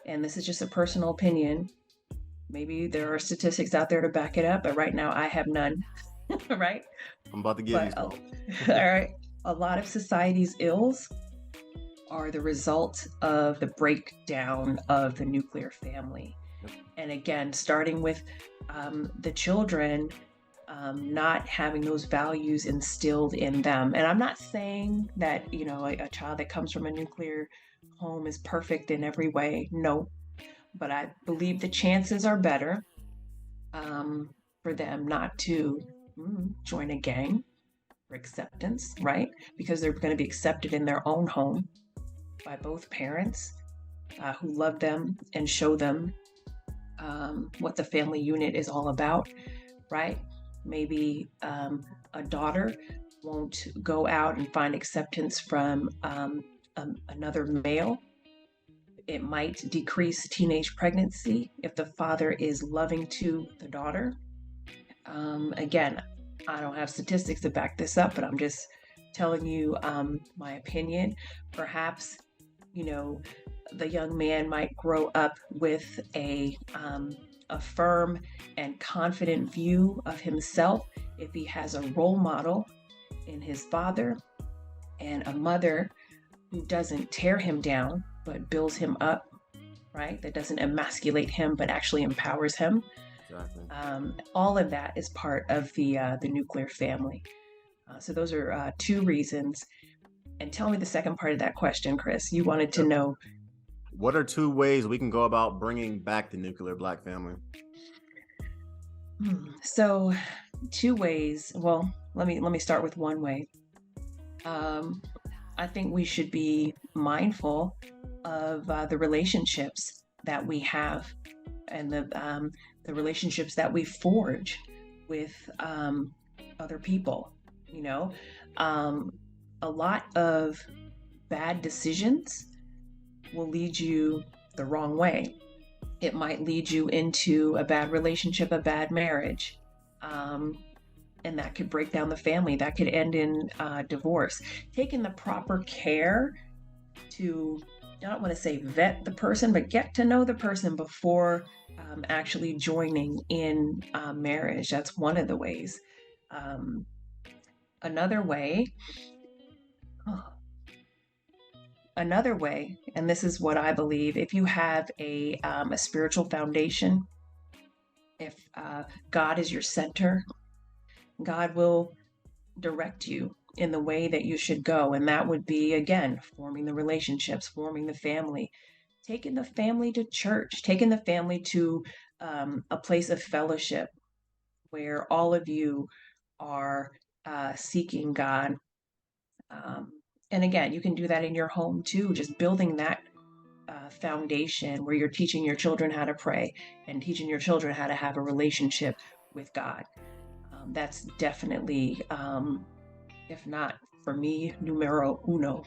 and this is just a personal opinion, maybe there are statistics out there to back it up, but right now I have none, right? I'm about to give you But some. all right, a lot of society's ills are the result of the breakdown of the nuclear family. Yep. And again, starting with the children not having those values instilled in them. And I'm not saying that, you know, a child that comes from a nuclear home is perfect in every way. No, but I believe the chances are better for them not to join a gang for acceptance, right? Because they're going to be accepted in their own home by both parents who love them and show them what the family unit is all about, right? Maybe a daughter won't go out and find acceptance from another male. It might decrease teenage pregnancy if the father is loving to the daughter. Again, I don't have statistics to back this up, but I'm just telling you my opinion. Perhaps, you know, the young man might grow up with a firm and confident view of himself if he has a role model in his father and a mother who doesn't tear him down but builds him up, right? That doesn't emasculate him but actually empowers him. Exactly. All of that is part of the nuclear family. So those are two reasons. And tell me the second part of that question, Chris. You wanted to know. What are two ways we can go about bringing back the nuclear black family? So, two ways. Well, let me start with one way. I think we should be mindful of the relationships that we have and the relationships that we forge with other people. You know, a lot of bad decisions will lead you the wrong way. It might lead you into a bad relationship, a bad marriage. And that could break down the family. That could end in divorce. Taking the proper care to, I don't want to say vet the person, but get to know the person before actually joining in marriage. That's one of the ways. Another way, oh, another way, and this is what I believe, if you have a spiritual foundation, if God is your center, God will direct you in the way that you should go. And that would be, again, forming the relationships, forming the family, taking the family to church, taking the family to a place of fellowship where all of you are seeking God. And again, you can do that in your home too, just building that foundation where you're teaching your children how to pray and teaching your children how to have a relationship with God. That's definitely, if not for me, numero uno,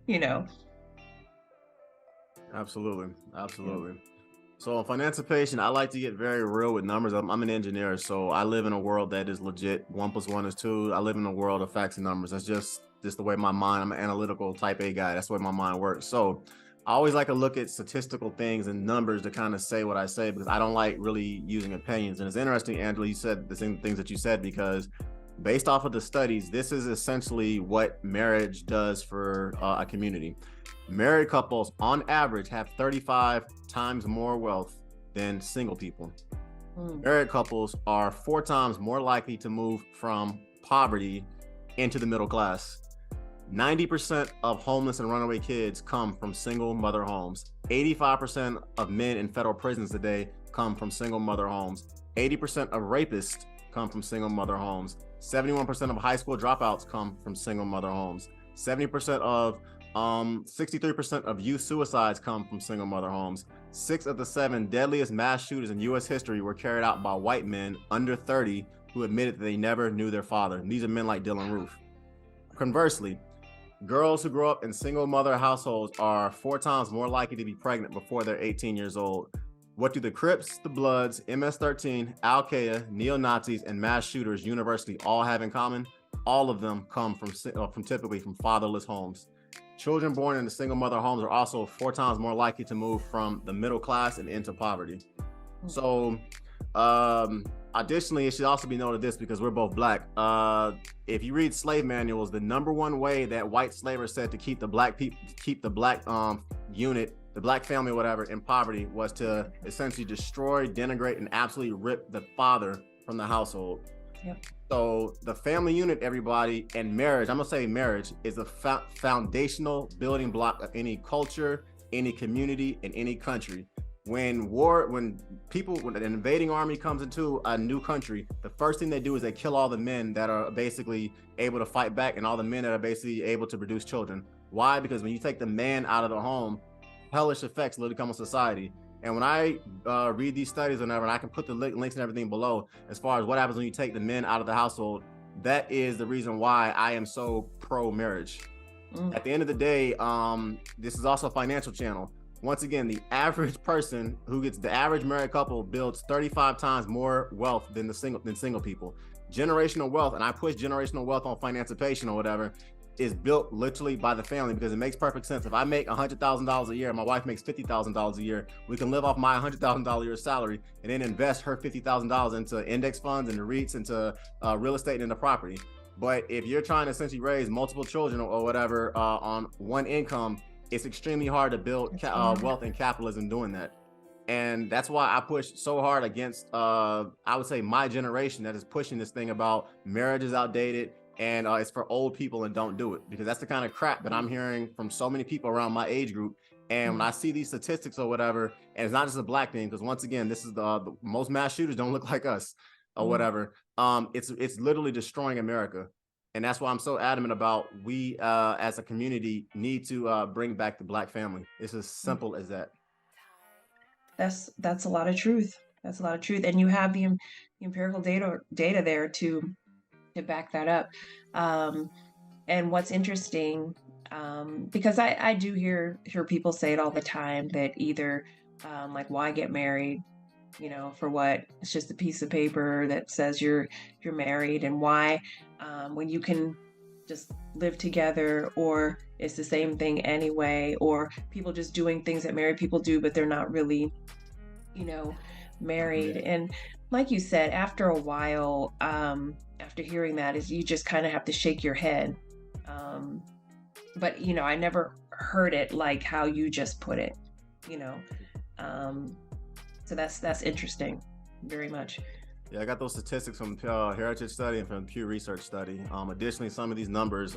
you know. Absolutely. Yeah. Absolutely. So on Financipation, I like to get very real with numbers. I'm an engineer, so I live in a world that is legit. 1+1 is 2. I live in a world of facts and numbers. That's just the way my mind, I'm an analytical type A guy. That's the way my mind works. So I always like to look at statistical things and numbers to kind of say what I say, because I don't like really using opinions. And it's interesting, Angela, you said the same things that you said, because based off of the studies, this is essentially what marriage does for a community. Married couples on average have 35 times more wealth than single people. Married couples are 4 times more likely to move from poverty into the middle class. 90% of homeless and runaway kids come from single mother homes. 85% of men in federal prisons today come from single mother homes. 80% of rapists come from single mother homes. 71% of high school dropouts come from single mother homes. 70% of 63% of youth suicides come from single mother homes. 6 of the 7 deadliest mass shootings in U.S. history were carried out by white men under 30 who admitted that they never knew their father. And these are men like Dylan Roof. Conversely, girls who grow up in single mother households are 4 times more likely to be pregnant before they're 18 years old. What do the Crips, the Bloods, MS-13, Al-Qaeda, neo-Nazis, and mass shooters universally all have in common? All of them come from typically from fatherless homes. Children born in single mother homes are also 4 times more likely to move from the middle class and into poverty. So, additionally, it should also be noted this, because we're both black. If you read slave manuals, the #1 way that white slavers said to keep the black people, keep the black unit, the black family, whatever, in poverty, was to essentially destroy, denigrate, and absolutely rip the father from the household. Yep. So the family unit, everybody, and marriage, I'm gonna say marriage is a foundational building block of any culture, any community, and any country. When an invading army comes into a new country, the first thing they do is they kill all the men that are basically able to fight back and all the men that are basically able to produce children. Why? Because when you take the man out of the home, hellish effects literally come on society. And when I read these studies or whatever, and I can put the links and everything below, as far as what happens when you take the men out of the household, that is the reason why I am so pro-marriage. At the end of the day, this is also a financial channel. Once again, the average person the average married couple builds 35 times more wealth than single people. Generational wealth, and I push generational wealth on Financipation or whatever, is built literally by the family, because it makes perfect sense. If I make $100,000 a year, my wife makes $50,000 a year, we can live off my $100,000 a year salary and then invest her $50,000 into index funds, into REITs, into real estate, and into property. But if you're trying to essentially raise multiple children or whatever on one income, it's extremely hard to build wealth and capitalism doing that. And that's why I push so hard against, I would say, my generation that is pushing this thing about marriage is outdated and it's for old people and don't do it, because that's the kind of crap that I'm hearing from so many people around my age group. And when I see these statistics or whatever, and it's not just a black thing, because once again, this is the most mass shooters don't look like us or whatever. It's literally destroying America. And that's why I'm so adamant about we as a community need to bring back the black family. It's as simple as that. That's a lot of truth. That's a lot of truth. And you have the empirical data there to back that up. And what's interesting, because I do hear people say it all the time, that either like, why get married? You know, for what? It's just a piece of paper that says you're married, and why, when you can just live together, or it's the same thing anyway, or people just doing things that married people do, but they're not really, married. And like you said, after a while, after hearing that, is you just kind of have to shake your head. But I never heard it like how you just put it. So that's interesting, very much. Yeah, I got those statistics from Heritage Study and from Pew Research Study. Additionally, some of these numbers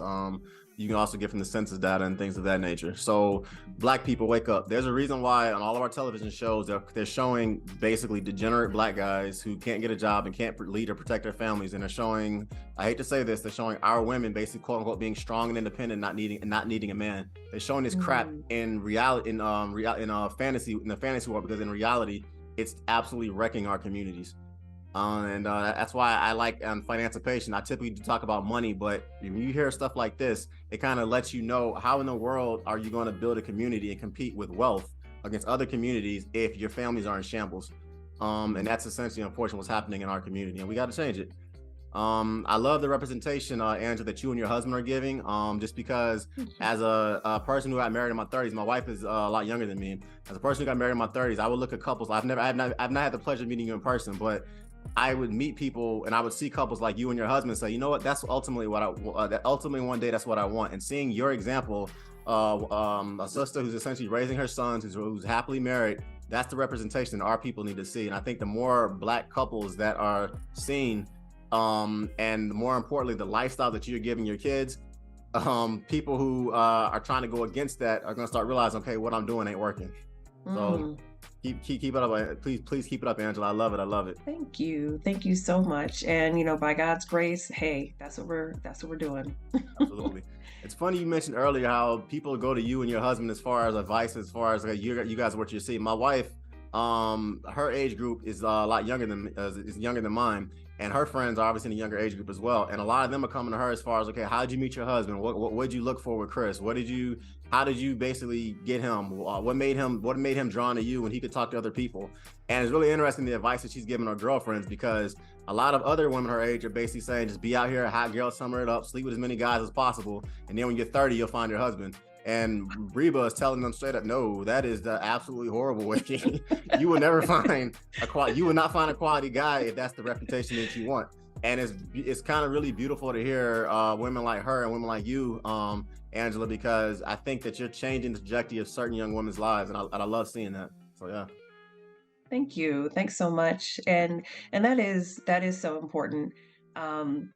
you can also get from the census data and things of that nature. So black people, wake up. There's a reason why on all of our television shows, they're showing basically degenerate black guys who can't get a job and can't lead or protect their families. And they're showing, I hate to say this, they're showing our women basically, quote unquote, being strong and independent, not needing a man. They're showing this crap in reality, in the fantasy world, because in reality, it's absolutely wrecking our communities. That's why I like Financipation. I typically do talk about money, but when you hear stuff like this, it kind of lets you know, how in the world are you going to build a community and compete with wealth against other communities if your families are in shambles? And that's essentially, unfortunately, what's happening in our community, and we got to change it. I love the representation, Angela, that you and your husband are giving. Just because, as a person who got married in my 30s, my wife is a lot younger than me. As a person who got married in my 30s, I would look at couples. I've not had the pleasure of meeting you in person, but I would meet people and I would see couples like you and your husband and say, you know what, that's ultimately what ultimately one day, that's what I want. And seeing your example, a sister who's essentially raising her sons, who's happily married, that's the representation that our people need to see. And I think the more black couples that are seen, and more importantly, the lifestyle that you're giving your kids, people who are trying to go against that are going to start realizing, okay, what I'm doing ain't working. So keep it up. Please keep it up, Angela. I love it. Thank you so much. And by God's grace, hey, that's what we're doing. Absolutely. It's funny you mentioned earlier how people go to you and your husband as far as advice, as far as like, you guys what you see. My wife, her age group is a lot younger than is younger than mine, and her friends are obviously in a younger age group as well. And a lot of them are coming to her as far as, okay, how did you meet your husband? What did you look for with Chris? How did you basically get him? What made him drawn to you when he could talk to other people? And it's really interesting the advice that she's giving her girlfriends, because a lot of other women her age are basically saying, just be out here, hot girl, summer it up, sleep with as many guys as possible, and then when you're 30, you'll find your husband. And Reba is telling them straight up, no, that is the absolutely horrible way. You will never find you will not find a quality guy if that's the reputation that you want. And it's kind of really beautiful to hear women like her and women like you, Angela, because I think that you're changing the trajectory of certain young women's lives, and I love seeing that. So yeah. Thank you. Thanks so much. And that is so important. Um,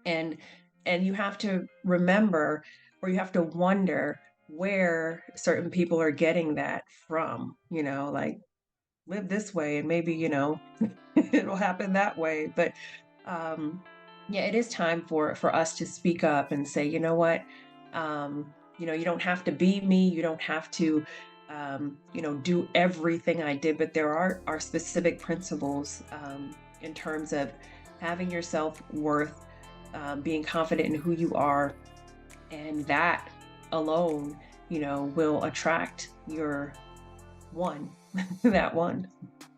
and and you have to remember, or you have to wonder where certain people are getting that from, like, live this way and maybe, it'll happen that way. But um yeah, it is time for us to speak up and say, you know what, you don't have to be me, you don't have to do everything I did, but there are specific principles in terms of having your self-worth, being confident in who you are, and that alone, will attract your one, that one.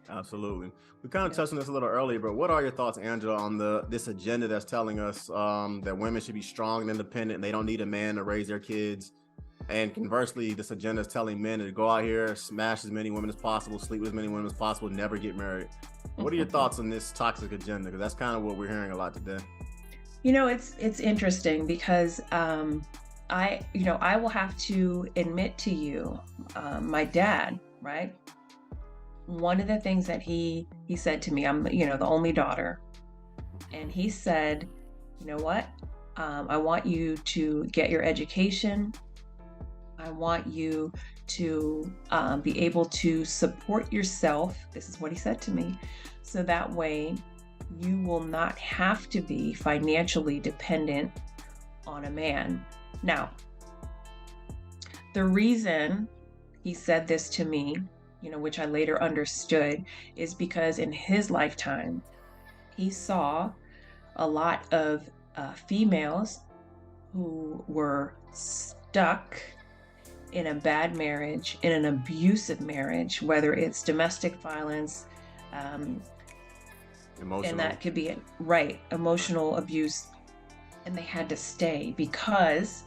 Absolutely. We kind of Yeah. touched on this a little earlier, but what are your thoughts, Angela, on this agenda that's telling us that women should be strong and independent and they don't need a man to raise their kids? And conversely, this agenda is telling men to go out here, smash as many women as possible, sleep with as many women as possible, never get married. What are your thoughts on this toxic agenda? Because that's kind of what we're hearing a lot today. It's interesting because I will have to admit to you, my dad, right? One of the things that he said to me, I'm the only daughter, and he said, you know what? I want you to get your education. I want you to be able to support yourself. This is what he said to me. So that way you will not have to be financially dependent on a man. Now, the reason he said this to me, which I later understood, is because in his lifetime, he saw a lot of females who were stuck in a bad marriage, in an abusive marriage, whether it's domestic violence, um, and Emotional. that could be right, emotional abuse, and they had to stay because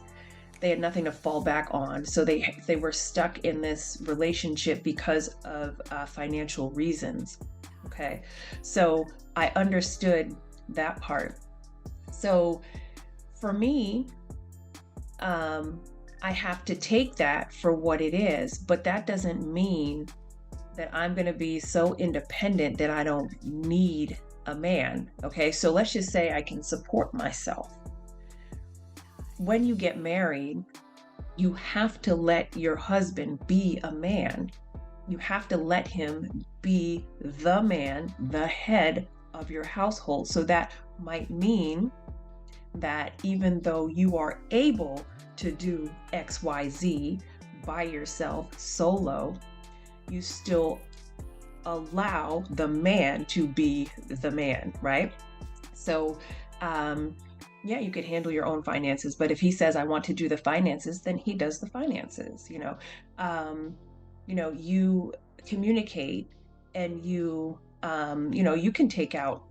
they had nothing to fall back on. So they were stuck in this relationship because of financial reasons. Okay, so I understood that part. So for me, I have to take that for what it is, but that doesn't mean that I'm going to be so independent that I don't need a man. Okay, so let's just say I can support myself. When you get married, you have to let your husband be a man. You have to let him be the man, the head of your household. So that might mean that even though you are able to do XYZ by yourself solo, you still allow the man to be the man, right? So, yeah, you could handle your own finances, but if he says, I want to do the finances, then he does the finances, you communicate, and you can take out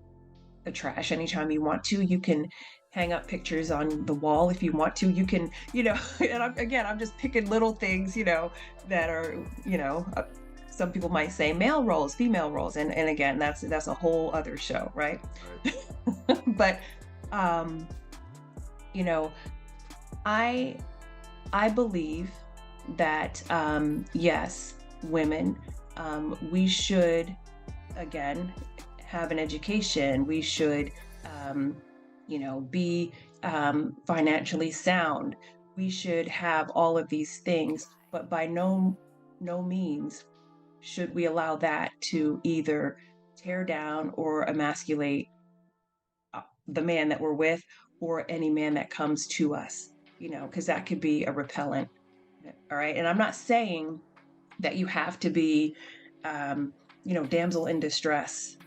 the trash anytime you want to. You can hang up pictures on the wall if you want to. You can, and I'm just picking little things, that are, some people might say male roles, female roles, and again, that's a whole other show, right? Right. But um, you know, I I believe that yes, women, we should again have an education. We should, be financially sound. We should have all of these things, but by no means should we allow that to either tear down or emasculate the man that we're with, or any man that comes to us, because that could be a repellent. All right. And I'm not saying that you have to be, um, damsel in distress.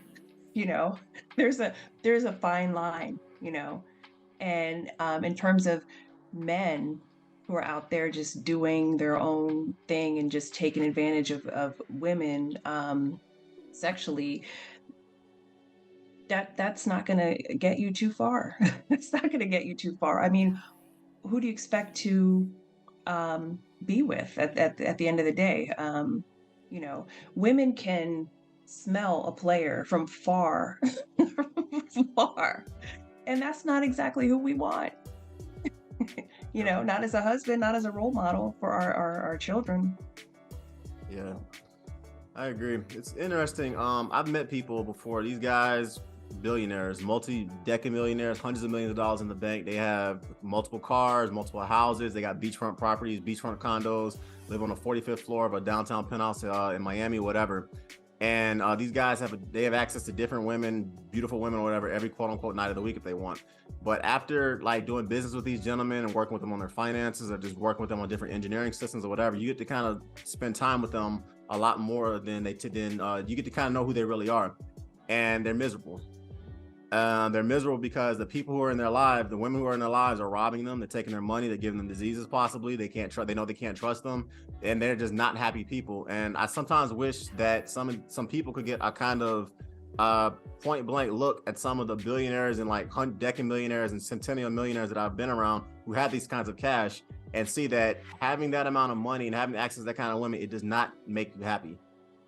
You know, there's a there's a fine line, and in terms of men who are out there just doing their own thing and just taking advantage of women sexually, that's not going to get you too far. It's not going to get you too far. I mean, who do you expect to be with at the end of the day? You know, women can smell a player from far, from far, and that's not exactly who we want. Yep. Not as a husband, not as a role model for our children. Yeah, I agree. It's interesting. I've met people before. These guys, billionaires, multi-decade millionaires, hundreds of millions of dollars in the bank. They have multiple cars, multiple houses. They got beachfront properties, beachfront condos. Live on the 45th floor of a downtown penthouse in Miami, whatever. And these guys they have access to different women, beautiful women, or whatever, every quote unquote night of the week if they want. But after like doing business with these gentlemen and working with them on their finances, or just working with them on different engineering systems or whatever, you get to kind of spend time with them a lot more than you get to kind of know who they really are, and they're miserable. They're miserable because the people who are in their lives, the women who are in their lives, are robbing them. They're taking their money. They're giving them diseases. Possibly they can't trust. They know they can't trust them, and they're just not happy people. And I sometimes wish that some people could get a kind of point blank look at some of the billionaires and like decade millionaires and centennial millionaires that I've been around who have these kinds of cash, and see that having that amount of money and having access to that kind of women, it does not make you happy.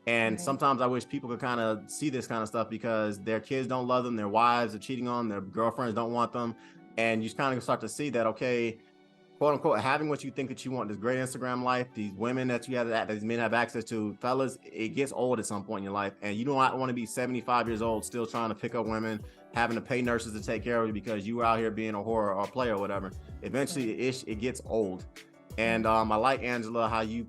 And Right. sometimes I wish people could kind of see this kind of stuff because their kids don't love them, their wives are cheating on them, their girlfriends don't want them. And you kind of start to see that, okay, quote unquote, having what you think that you want, this great Instagram life, these women that you have, that these men have access to, fellas, it gets old at some point in your life. And you don't want to be 75 years old still trying to pick up women, having to pay nurses to take care of you because you were out here being a whore or a player or whatever. Eventually, Right. it gets old. Right. And I like, Angela, how you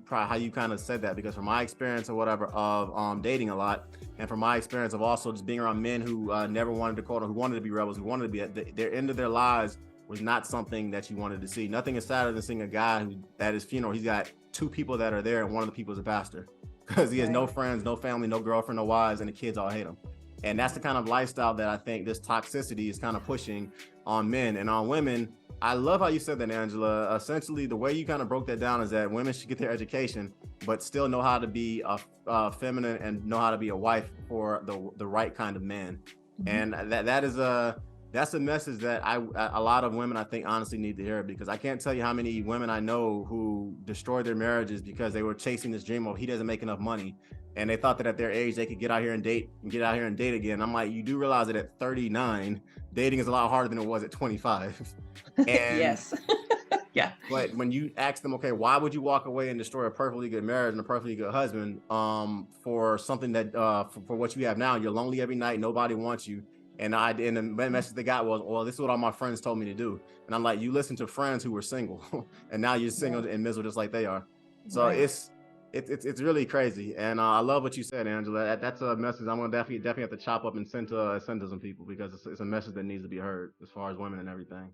kind of said that, because from my experience or whatever of dating a lot, and from my experience of also just being around men who never wanted to who wanted to be rebels, who wanted to be at their end of their lives, was not something that you wanted to see. Nothing is sadder than seeing a guy who at his funeral he's got two people that are there, and one of the people is a pastor, because he has no Right. friends, no family, no girlfriend, no wives, and the kids all hate him. And that's the Right. kind of lifestyle that I think this toxicity is kind of pushing on men and on women. I love how you said that, Angela. Essentially, the way you kind of broke that down is that women should get their education, but still know how to be feminine and know how to be a wife for the right kind of man. Mhm. And that's a message that a lot of women I think honestly need to hear, because I can't tell you how many women I know who destroyed their marriages because they were chasing this dream of he doesn't make enough money, and they thought that at their age they could get out here and date again. I'm like, you do realize that at 39 dating is a lot harder than it was at 25. And Yes. Yeah. but when you ask them, okay, why would you walk away and destroy a perfectly good marriage and a perfectly good husband for something that for what you have now? You're lonely every night, nobody wants you. And the message they got was, well, this is what all my friends told me to do. And I'm like, you listen to friends who were single and now you're single Right. and miserable just like they are. So Right. it's really crazy. And I love what you said, Angela. That's a message I'm gonna definitely have to chop up and send to some people, because it's a message that needs to be heard as far as women and everything.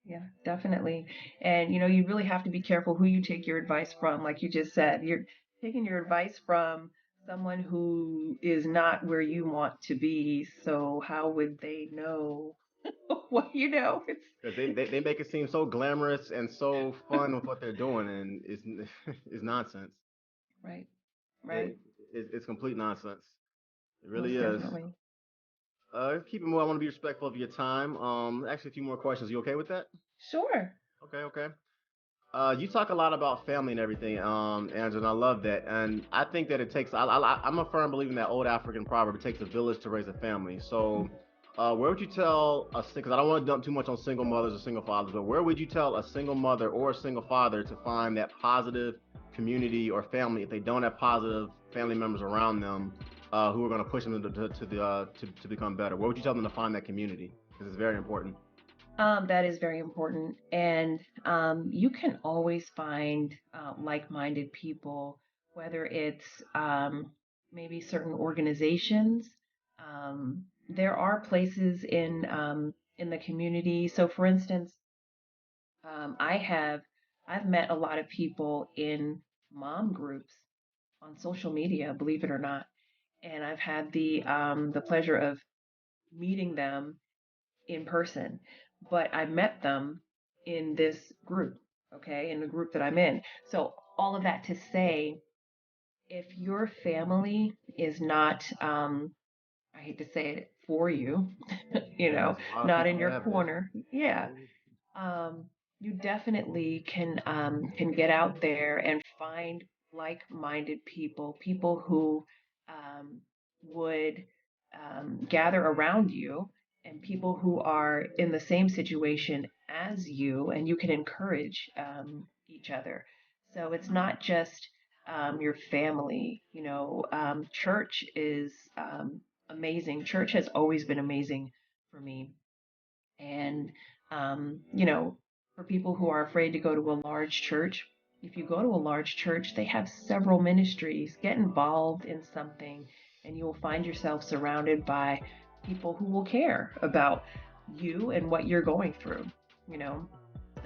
Yeah, definitely. And you really have to be careful who you take your advice from. Like you just said, you're taking your advice from someone who is not where you want to be. So how would they know what you know? Because they make it seem so glamorous and so fun with what they're doing, and it's it's nonsense. Right. It, Right. it's complete nonsense. It really Most is. definitely. Keep it moving. I want to be respectful of your time. Actually, a few more questions. You okay with that? Sure. Okay, okay. You talk a lot about family and everything, Angela, and I love that. And I think that it takes. I'm a firm believer in that old African proverb: "It takes a village to raise a family." So, where would you tell a because I don't want to dump too much on single mothers or single fathers, but where would you tell a single mother or a single father to find that positive community or family if they don't have positive family members around them who are going to push them to become better? Where would you tell them to find that community? Because it's very important. That is very important. And you can always find like-minded people, whether it's maybe certain organizations. There are places in the community. So, for instance, I've met a lot of people in mom groups on social media, believe it or not. and I've had the pleasure of meeting them in person, but I met them in this group, okay, in the group that I'm in. So all of that to say, if your family is not, I hate to say it, for you, Yes, a lot of not people in your have this. corner, yeah, um, you definitely can get out there and find like-minded people, people who would gather around you, and people who are in the same situation as you, and you can encourage each other. So it's not just your family. Church is amazing. Church has always been amazing for me. And, for people who are afraid to go to a large church, if you go to a large church, they have several ministries. Get involved in something, and you will find yourself surrounded by people who will care about you and what you're going through, you know.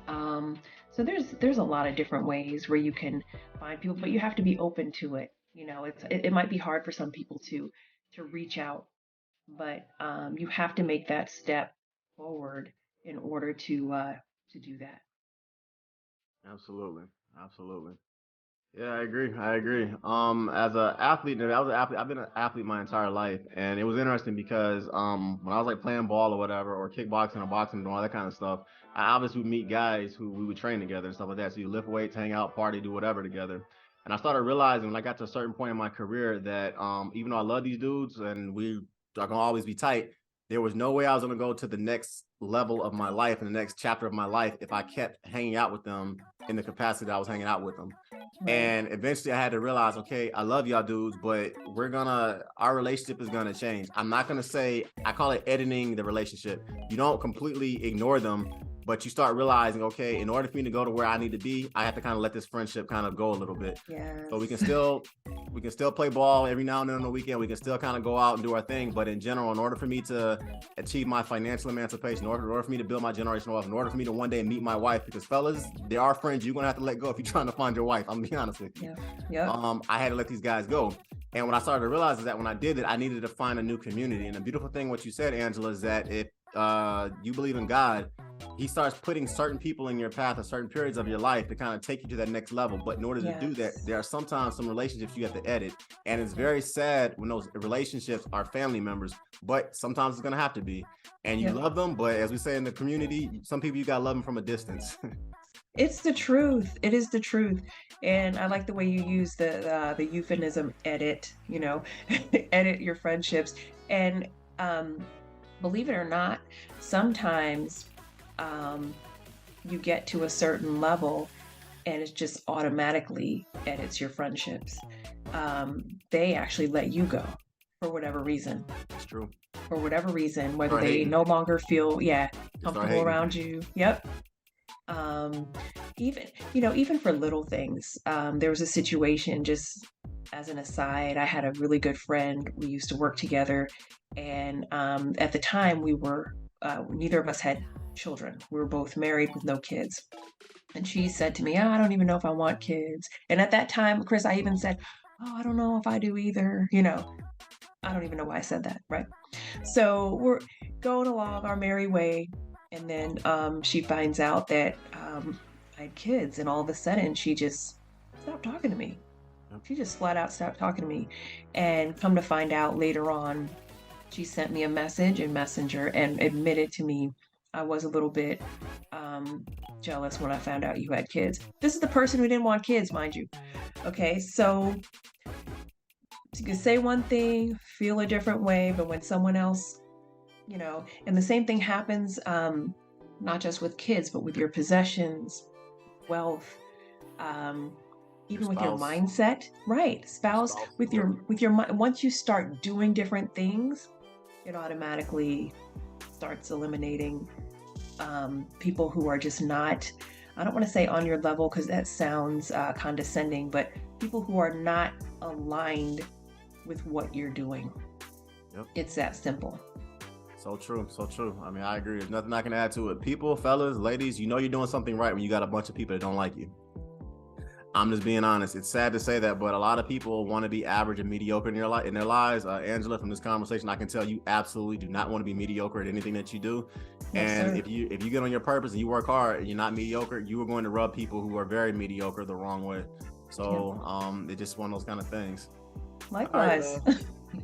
Um, so there's a lot of different ways where you can find people, but you have to be open to it. It might be hard for some people to reach out, but you have to make that step forward in order to do that. Absolutely. Absolutely. Yeah, I agree. I agree. As a athlete, I was an athlete. I've been an athlete my entire life, and it was interesting because when I was like playing ball or whatever, or kickboxing or boxing and all that kind of stuff, I obviously would meet guys who we would train together and stuff like that. So you lift weights, hang out, party, do whatever together. And I started realizing when I got to a certain point in my career that even though I love these dudes and we are gonna always be tight, there was no way I was gonna go to the next level of my life and the next chapter of my life if I kept hanging out with them in the capacity that I was hanging out with them. Right. And eventually I had to realize, okay, I love y'all dudes, but our relationship is gonna change. I'm not gonna say, I call it editing the relationship. You don't completely ignore them, but you start realizing, okay, in order for me to go to where I need to be, I have to kind of let this friendship kind of go a little bit. So Yes. we can still play ball every now and then on the weekend. We can still kind of go out and do our thing. But in general, in order for me to achieve my financial emancipation, in order for me to build my generational wealth, in order for me to one day meet my wife, because fellas, there are friends you're gonna have to let go if you're trying to find your wife. I'm gonna be honest with you. Yep. Yep. I had to let these guys go. And what I started to realize is that when I did it, I needed to find a new community. And the beautiful thing, what you said, Angela, is that if you believe in God, he starts putting certain people in your path at certain periods of your life to kind of take you to that next level. But in order to do that, Yes. there are sometimes some relationships you have to edit. And it's Yep. very sad when those relationships are family members, but sometimes it's going to have to be. And you Yep. love them, but as we say in the community, some people you got to love them from a distance. It's the truth. It is the truth. And I like the way you use the euphemism edit, edit your friendships. And um, believe it or not, sometimes um, you get to a certain level and it just automatically edits your friendships. They actually let you go for whatever reason. It's true. For whatever reason, whether Start they hating. no longer feel, yeah, You start comfortable hating. around you. Yep. Um, even for little things. There was a situation, just as an aside, I had a really good friend. We used to work together, and at the time, neither of us had children. We were both married with no kids. And she said to me, "Oh, I don't even know if I want kids." And at that time, Chris, I even said, "Oh, I don't know if I do either." I don't even know why I said that, right? So we're going along our merry way, and then she finds out that I had kids, and all of a sudden she just stopped talking to me. Yep. She just flat out stopped talking to me. And come to find out later on, she sent me a message in Messenger and admitted to me I was a little bit jealous when I found out you had kids. This is the person who didn't want kids, mind you. Okay, so you can say one thing, feel a different way, but when someone else, and the same thing happens, not just with kids, but with your possessions, wealth, um, Your even with your spouse. mindset, right? Spouse, Spouse. with Yep. your mind. Once you start doing different things, it automatically starts eliminating people who are just not. I don't want to say on your level because that sounds condescending, but people who are not aligned with what you're doing. Yep. It's that simple. So true. So true. I mean, I agree. There's nothing I can add to it. People, fellas, ladies, you know you're doing something right when you got a bunch of people that don't like you. I'm just being honest. It's sad to say that, but a lot of people want to be average and mediocre in their lives. Angela, from this conversation, I can tell you absolutely do not want to be mediocre at anything that you do. No, And sir. if you get on your purpose and you work hard and you're not mediocre, you are going to rub people who are very mediocre the wrong way. Yeah. So it's just one of those kind of things. Likewise. All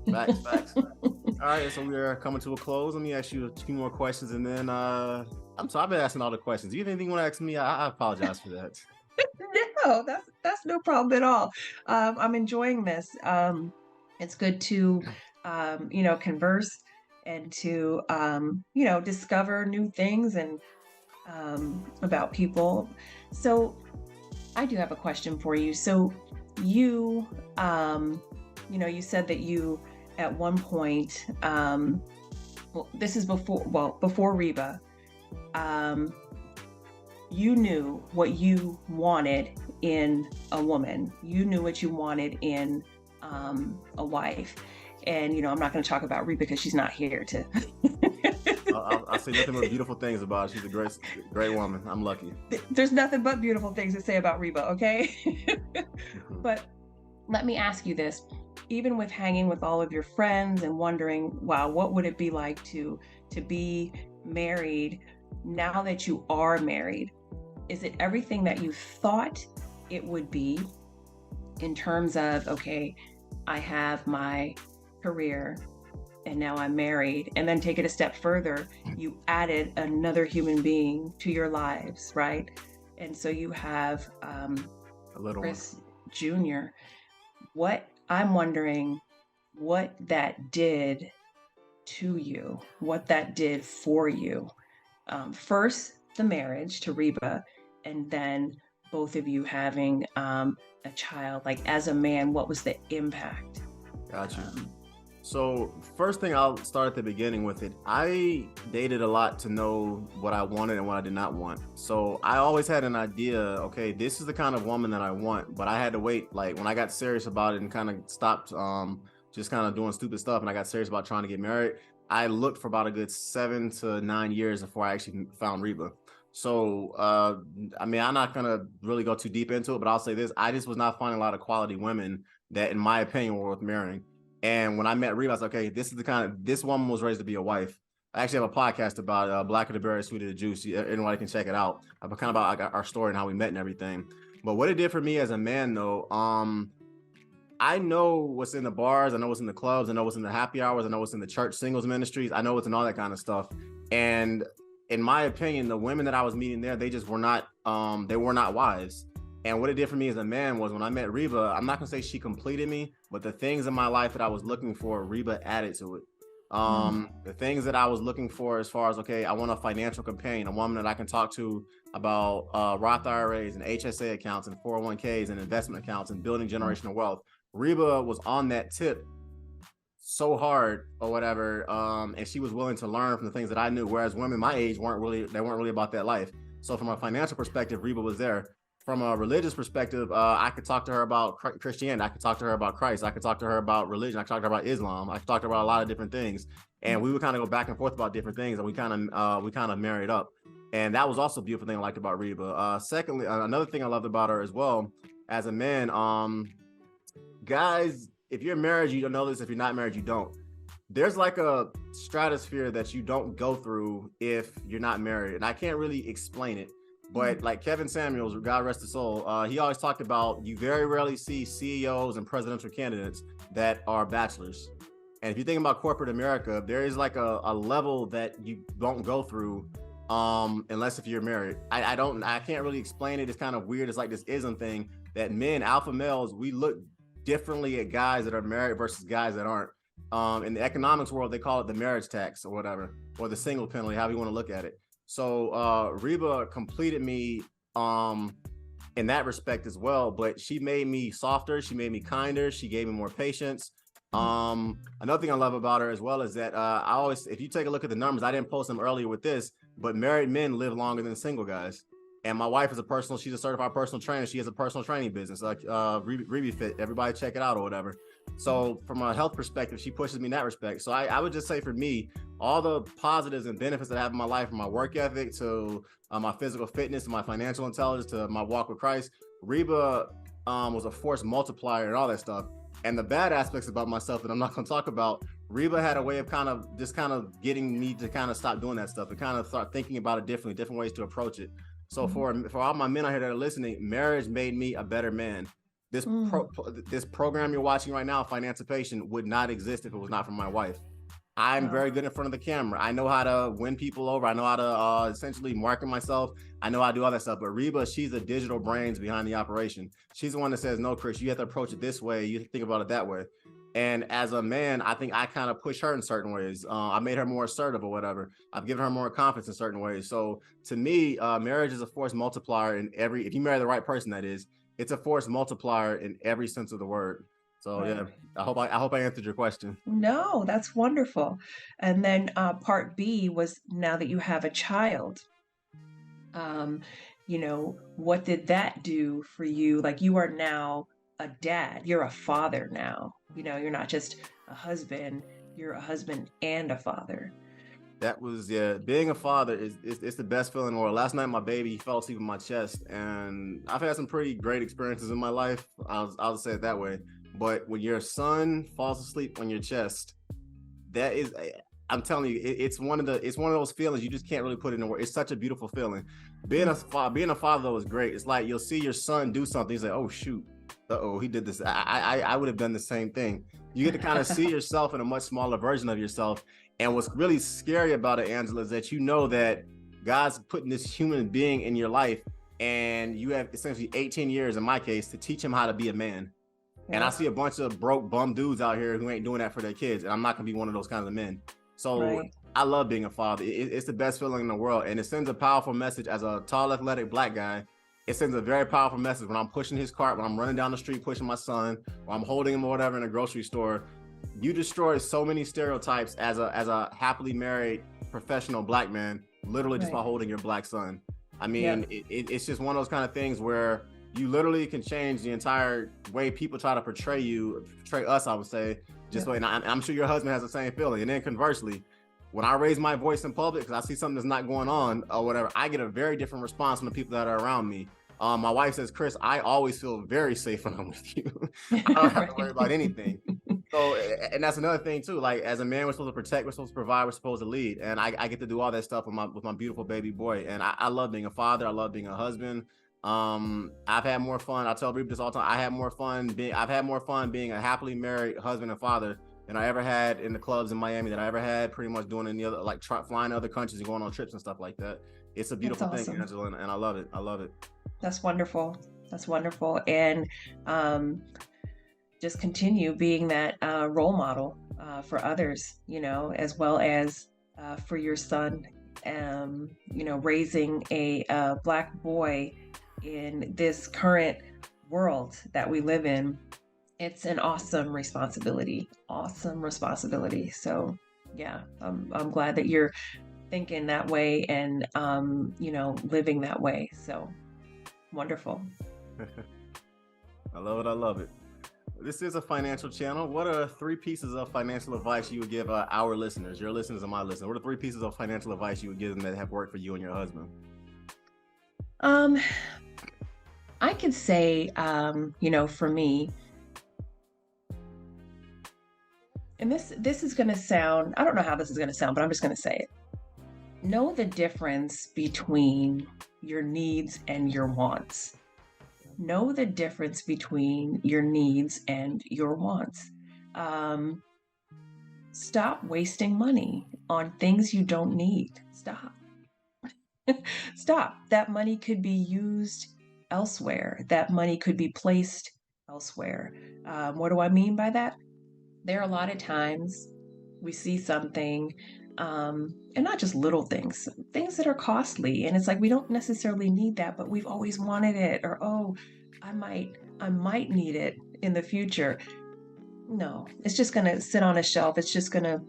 right, facts. All right, so we're coming to a close. Let me ask you a few more questions, and then I'm sorry, I've been asking all the questions. Do you have anything you want to ask me? I apologize for that. No, that's no problem at all. I'm enjoying this. It's good to, converse and to, discover new things and about people. So I do have a question for you. So you, you said that you at one point, well, this is before Reba, um, you knew what you wanted in a woman. You knew what you wanted in a wife. And, I'm not going to talk about Reba because she's not here to. I'll say nothing but beautiful things about her. She's a great woman. I'm lucky. There's nothing but beautiful things to say about Reba, okay? Mhm. But let me ask you this. Even with hanging with all of your friends and wondering, wow, what would it be like to be married now that you are married? Is it everything that you thought it would be in terms of, okay, I have my career and now I'm married, and then take it a step further, you added another human being to your lives, right? And so you have A little one. Chris Jr. What I'm wondering what that did to you, what that did for you. First, the marriage to Reba, and then both of you having a child. Like, as a man, what was the impact? Got you. Um, So first thing, I'll start at the beginning with it. I dated a lot to know what I wanted and what I did not want. So I always had an idea, okay, this is the kind of woman that I want, but I had to wait. Like when I got serious about it and kind of stopped just kind of doing stupid stuff and I got serious about trying to get married, I looked for about a good 7 to 9 years before I actually found Reba. So I mean, I'm not gonna really go too deep into it, but I'll say this: I just was not finding a lot of quality women that, in my opinion, were worth marrying. And when I met Reba, I was like, okay, this woman was raised to be a wife. I actually have a podcast about Black of the Berry, Sweet of the Juice. Anyone can check it out. About kind of about like, our story and how we met and everything. But what it did for me as a man, though, I know what's in the bars. I know what's in the clubs. I know what's in the happy hours. I know what's in the church singles ministries. I know what's in all that kind of stuff. And in my opinion, the women that I was meeting there, they just were not, they were not wives. And what it did for me as a man was when I met Reba, I'm not gonna say she completed me, but the things in my life that I was looking for, Reba added to it. The things that I was looking for as far as, okay, I want a financial companion, a woman that I can talk to about Roth IRAs and HSA accounts and 401ks and investment accounts and building generational wealth. Reba was on that tip so hard or whatever, and she was willing to learn from the things that I knew, whereas women my age weren't really about that life. So from a financial perspective, Reba was there. From a religious perspective, I could talk to her about Christianity. I could talk to her about Christ. I could talk to her about religion. I could talk to her about Islam. I could talk to her about a lot of different things, and we would kind of go back and forth about different things, and we kind of married up. And that was also a beautiful thing I liked about Reba. Secondly, another thing I loved about her as well as a man, guys, if you're married, you don't know this. If you're not married, you don't. There's like a stratosphere that you don't go through if you're not married, and I can't really explain it. But like Kevin Samuels, God rest his soul, he always talked about you very rarely see CEOs and presidential candidates that are bachelors. And if you think about corporate America, there is like a level that you don't go through unless if you're married. I can't really explain it. It's kind of weird. It's like this ism thing that men, alpha males, we look differently at guys that are married versus guys that aren't. In the economics world, they call it the marriage tax or whatever, or the single penalty, however you want to look at it. So Reba completed me in that respect as well, but she made me softer, she made me kinder, she gave me more patience. Another thing I love about her as well is that I always, if you take a look at the numbers, I didn't post them earlier with this, but married men live longer than single guys. And my wife is she's a certified personal trainer. She has a personal training business, like Reba Fit. Everybody check it out or whatever. So from a health perspective, she pushes me in that respect. So I would just say for me, all the positives and benefits that I have in my life, from my work ethic to my physical fitness, to my financial intelligence, to my walk with Christ, Reba was a force multiplier and all that stuff. And the bad aspects about myself that I'm not going to talk about, Reba had a way of kind of getting me to kind of stop doing that stuff and kind of start thinking about it differently, different ways to approach it. So for all my men out here that are listening, marriage made me a better man. This this program you're watching right now, Financipation, would not exist if it was not for my wife. I'm very good in front of the camera. I know how to win people over. I know how to essentially market myself. I know how to do all that stuff. But Reba, she's the digital brains behind the operation. She's the one that says, no, Chris, you have to approach it this way. You think about it that way. And as a man, I think I kind of push her in certain ways. I made her more assertive or whatever. I've given her more confidence in certain ways. So to me, marriage is a force multiplier in every, if you marry the right person, that is, it's a force multiplier in every sense of the word. So right. Yeah, I hope I answered your question. No, that's wonderful. And then part B was, now that you have a child, what did that do for you? Like, you are now a dad, you're a father now. You're not just a husband, you're a husband and a father. That was, being a father is the best feeling in the world. Last night, my baby fell asleep in my chest, and I've had some pretty great experiences in my life. I'll say it that way. But when your son falls asleep on your chest, that is, I'm telling you, it's one of those feelings you just can't really put it in words. It's such a beautiful feeling. Being a father though is great. It's like you'll see your son do something. He's like, oh shoot, he did this. I would have done the same thing. You get to kind of see yourself in a much smaller version of yourself. And what's really scary about it, Angela, is that that God's putting this human being in your life, and you have essentially 18 years, in my case, to teach him how to be a man. Yeah. And I see a bunch of broke bum dudes out here who ain't doing that for their kids, and I'm not gonna be one of those kinds of men. So right. I love being a father. It's the best feeling in the world, and it sends a powerful message. As a tall, athletic black guy, it sends a very powerful message when I'm pushing his cart, when I'm running down the street pushing my son, or I'm holding him or whatever in a grocery store. You destroy so many stereotypes as a happily married professional black man, literally just by holding your black son. I mean, it's just one of those kind of things where you literally can change the entire way people try to portray us, I would say, just way. And I'm sure your husband has the same feeling. And then conversely, when I raise my voice in public, because I see something that's not going on or whatever, I get a very different response from the people that are around me. My wife says, Chris, I always feel very safe when I'm with you. I don't have to worry about anything. So, and that's another thing too. Like, as a man, we're supposed to protect, we're supposed to provide, we're supposed to lead. And I get to do all that stuff with my beautiful baby boy. And I love being a father. I love being a husband. I've had more fun. I tell people this all the time. I've had more fun being a happily married husband and father than I ever had in the clubs in Miami, that I ever had pretty much doing any other, like flying to other countries and going on trips and stuff like that. It's a beautiful thing, Angela, and I love it. I love it. That's wonderful. That's wonderful. And just continue being that role model for others, as well as for your son, raising a black boy in this current world that we live in. It's an awesome responsibility. So yeah, I'm glad that you're thinking that way and, living that way. So wonderful. I love it. This is a financial channel. What are 3 pieces of financial advice you would give our listeners, your listeners and my listeners? What are 3 pieces of financial advice you would give them that have worked for you and your husband? I could say, for me, and this is going to sound, I don't know how this is going to sound, but I'm just going to say it. Know the difference between your needs and your wants. Know the difference between your needs and your wants. Stop wasting money on things you don't need. Stop. Stop. That money could be used elsewhere. That money could be placed elsewhere. What do I mean by that? There are a lot of times we see something, and not just little things that are costly. And it's like, we don't necessarily need that, but we've always wanted it. Or, oh, I might need it in the future. No, it's just going to sit on a shelf. It's just going to,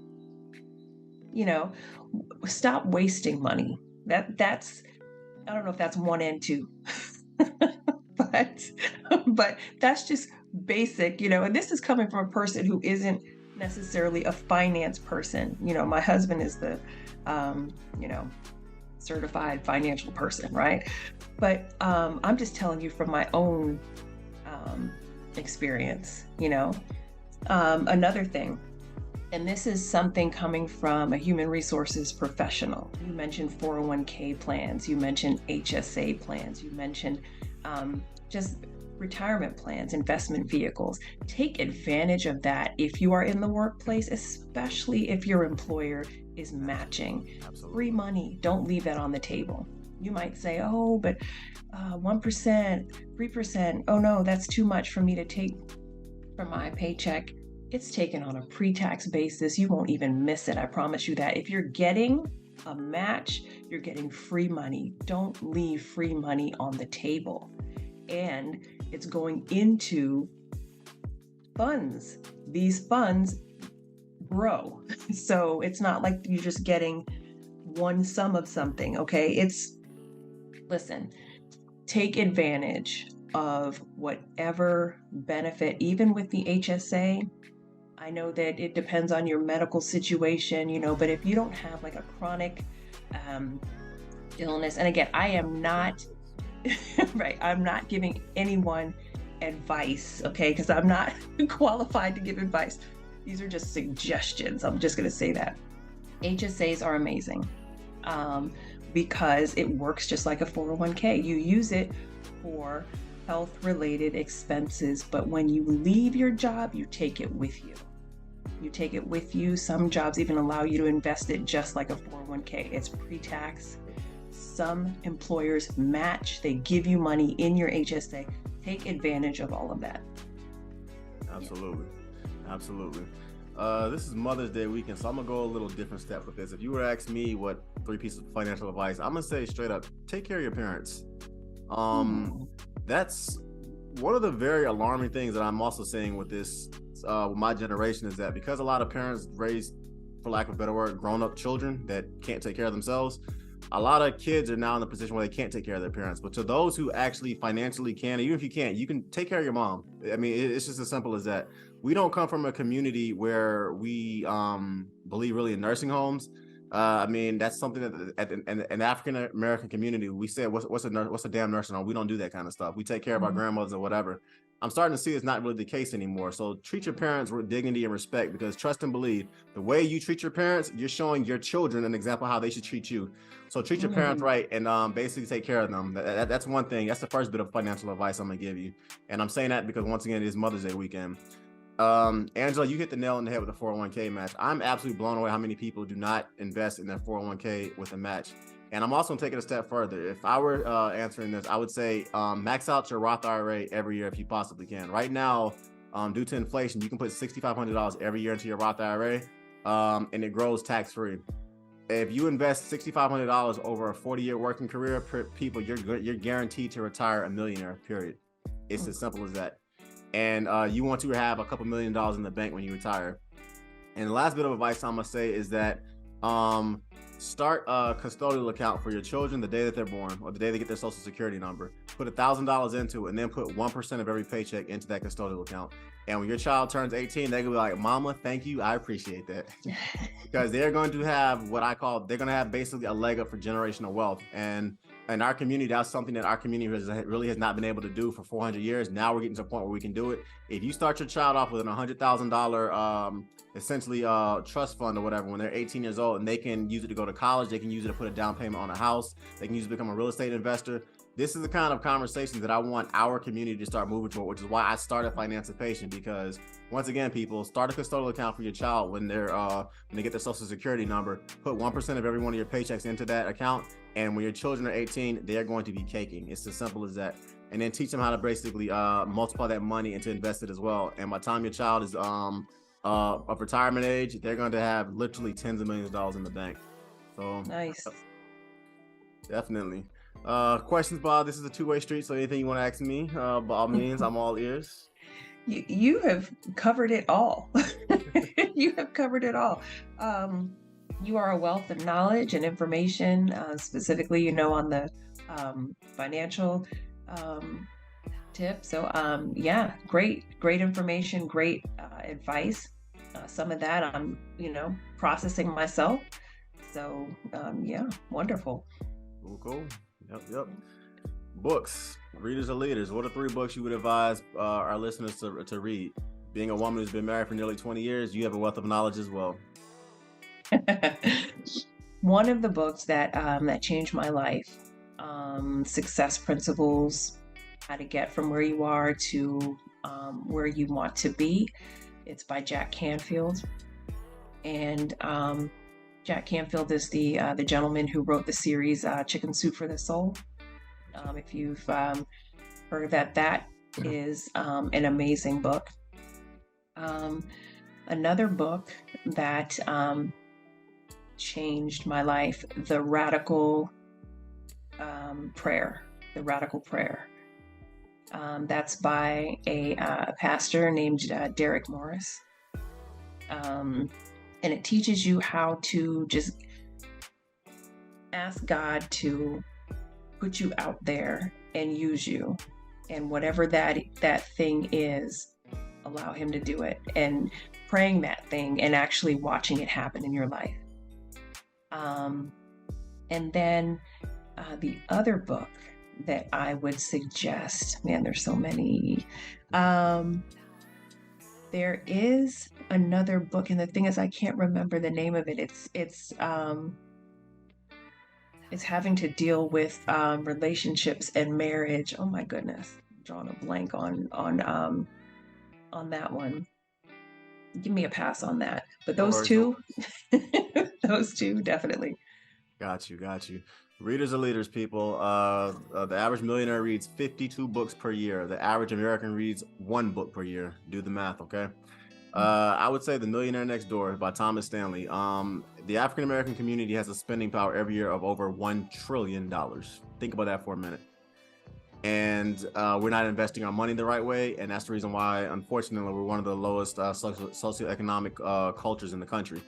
stop wasting money. That's, I don't know if that's 1 and 2, but that's just basic, and this is coming from a person who isn't necessarily a finance person. My husband is the, certified financial person, right? But I'm just telling you from my own um, experience, you know. Another thing, and this is something coming from a human resources professional. You mentioned 401k plans, you mentioned HSA plans, you mentioned just retirement plans, investment vehicles. Take advantage of that if you are in the workplace, especially if your employer is matching. Absolutely. Free money, don't leave that on the table. You might say, oh, but 1%, 3%, oh no, that's too much for me to take from my paycheck. It's taken on a pre-tax basis. You won't even miss it. I promise you that. If you're getting a match, you're getting free money. Don't leave free money on the table. And it's going into funds. These funds grow. So it's not like you're just getting one sum of something, okay? Listen, take advantage of whatever benefit, even with the HSA. I know that it depends on your medical situation, but if you don't have like a chronic illness, and again, I am not, right, I'm not giving anyone advice, okay, because I'm not qualified to give advice. These are just suggestions. I'm just going to say that. HSAs are amazing because it works just like a 401k. You use it for health-related expenses, but when you leave your job, you take it with you. You take it with you. Some jobs even allow you to invest it just like a 401k. It's pre-tax. Some employers match. They give you money in your HSA. Take advantage of all of that. Absolutely. Absolutely. This is Mother's Day weekend, so I'm gonna go a little different step with this. If you were to ask me what 3 pieces of financial advice, I'm gonna say straight up, take care of your parents. That's one of the very alarming things that I'm also seeing with this, with my generation, is that because a lot of parents raise, for lack of a better word, grown-up children that can't take care of themselves, a lot of kids are now in the position where they can't take care of their parents. But to those who actually financially can, even if you can't, you can take care of your mom. I mean, it's just as simple as that. We don't come from a community where we believe really in nursing homes. I mean, that's something that in the African American community, we say, what's a damn nursing home? We don't do that kind of stuff. We take care of our grandmothers or whatever. I'm starting to see it's not really the case anymore. So treat your parents with dignity and respect, because trust and believe, the way you treat your parents, you're showing your children an example of how they should treat you. So treat your parents right and basically take care of them. That's one thing. That's the first bit of financial advice I'm gonna give you. And I'm saying that because once again, it is Mother's Day weekend. Angela, you hit the nail on the head with the 401k match. I'm absolutely blown away how many people do not invest in their 401k with a match. And I'm also taking a step further. If I were answering this, I would say max out your Roth IRA every year if you possibly can. Right now, due to inflation, you can put $6,500 every year into your Roth IRA, and it grows tax-free. If you invest $6,500 over a 40-year working career, people, you're guaranteed to retire a millionaire, period. It's as simple as that. And you want to have a couple $1 million in the bank when you retire. And the last bit of advice I'm gonna say is that start a custodial account for your children the day that they're born or the day they get their social security number. Put $1,000 into it and then put 1% of every paycheck into that custodial account. And when your child turns 18, they're gonna be like, Mama, thank you, I appreciate that. Because they're going to have they're gonna have basically a leg up for generational wealth. And in our community, that's something that our community really has not been able to do for 400 years. Now we're getting to a point where we can do it. If you start your child off with an $100,000 essentially trust fund or whatever when they're 18 years old, and they can use it to go to college, they can use it to put a down payment on a house, they can use it to become a real estate investor. This is the kind of conversations that I want our community to start moving toward, which is why I started Financipation. Because once again, people, start a custodial account for your child when they get their social security number. Put 1% of every one of your paychecks into that account, and when your children are 18, they're going to be caking. It's as simple as that. And then teach them how to basically multiply that money and to invest it as well. And by the time your child is of retirement age, they're going to have literally tens of millions of dollars in the bank. So Nice. Definitely. Questions, Bob? This is a two-way street, so anything you want to ask me, by all means, I'm all ears. You have covered it all. You have covered it all. You are a wealth of knowledge and information, specifically, on the financial tip. So yeah, great information, great advice. Some of that I'm, processing myself. So yeah, wonderful. Cool, cool. Yep. Books. Readers are leaders. What are 3 books you would advise our listeners to read? Being a woman who's been married for nearly 20 years, you have a wealth of knowledge as well. One of the books that changed my life, Success Principles: How to Get from Where You Are to Where You Want to Be. It's by Jack Canfield, and Jack Canfield is the gentleman who wrote the series Chicken Soup for the Soul. If you've heard of that, that is an amazing book. Another book that changed my life, The Radical Prayer. The Radical Prayer. That's by a pastor named Derek Morris. And it teaches you how to just ask God to put you out there and use you. And whatever that thing is, allow him to do it. And praying that thing and actually watching it happen in your life. And then the other book that I would suggest, man, there's so many. There is another book, and the thing is, I can't remember the name of it. It's having to deal with relationships and marriage. Oh my goodness, I'm drawing a blank on that one. Give me a pass on that. But those two, those two definitely. Got you. Readers are leaders, people. The average millionaire reads 52 books per year. The average American reads 1 book per year. Do the math, okay? I would say The Millionaire Next Door by Thomas Stanley. The African American community has a spending power every year of over $1 trillion. Think about that for a minute. And we're not investing our money the right way, and that's the reason why, unfortunately, we're one of the lowest socioeconomic cultures in the country.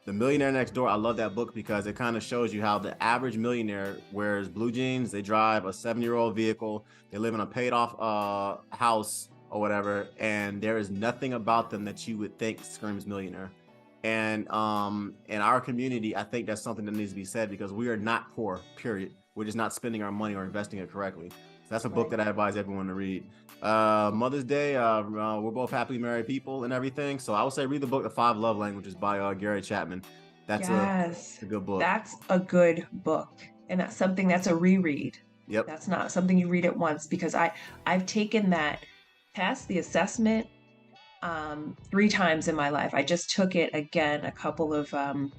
The Millionaire Next Door, I love that book because it kind of shows you how the average millionaire wears blue jeans, they drive a 7-year-old vehicle, they live in a paid-off house or whatever, and there is nothing about them that you would think screams millionaire. And in our community, I think that's something that needs to be said because we are not poor, period. We're just not spending our money or investing it correctly. So that's a book that I advise everyone to read. Mother's Day, we're both happily married people and everything. So I would say read the book, The 5 Love Languages by Gary Chapman. That's a good book. That's a good book. And that's something that's a reread. Yep. That's not something you read at once because I've taken that test, the assessment, 3 times in my life. I just took it again a couple of, a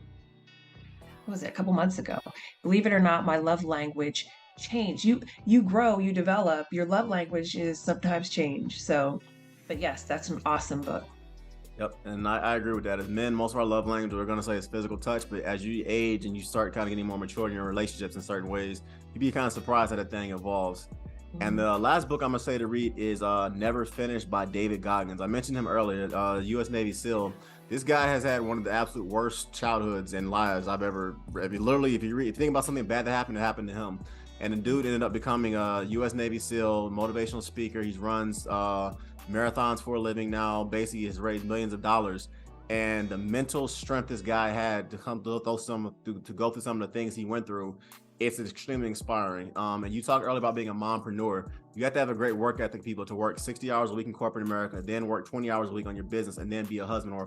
couple months ago. Believe it or not, my love language change. You grow, you develop. Your love language is sometimes change. So, but yes, that's an awesome book. Yep, and I agree with that. As men, most of our love language we're going to say is physical touch, but as you age and you start kind of getting more mature in your relationships in certain ways, you'd be kind of surprised how that thing evolves. Mm-hmm. And the last book I'm going to say to read is Never Finished by David Goggins. I mentioned him earlier, U.S. Navy SEAL. This guy has had one of the absolute worst childhoods and lives I've ever. I mean, literally, if you think about something bad that happened to him. And the dude ended up becoming a U.S. Navy SEAL, motivational speaker. He runs marathons for a living now. Basically, has raised millions of dollars. And the mental strength this guy had to go through some of the things he went through, it's extremely inspiring. And you talked earlier about being a mompreneur. You have to have a great work ethic, people, to work 60 hours a week in corporate America, then work 20 hours a week on your business, and then be a husband or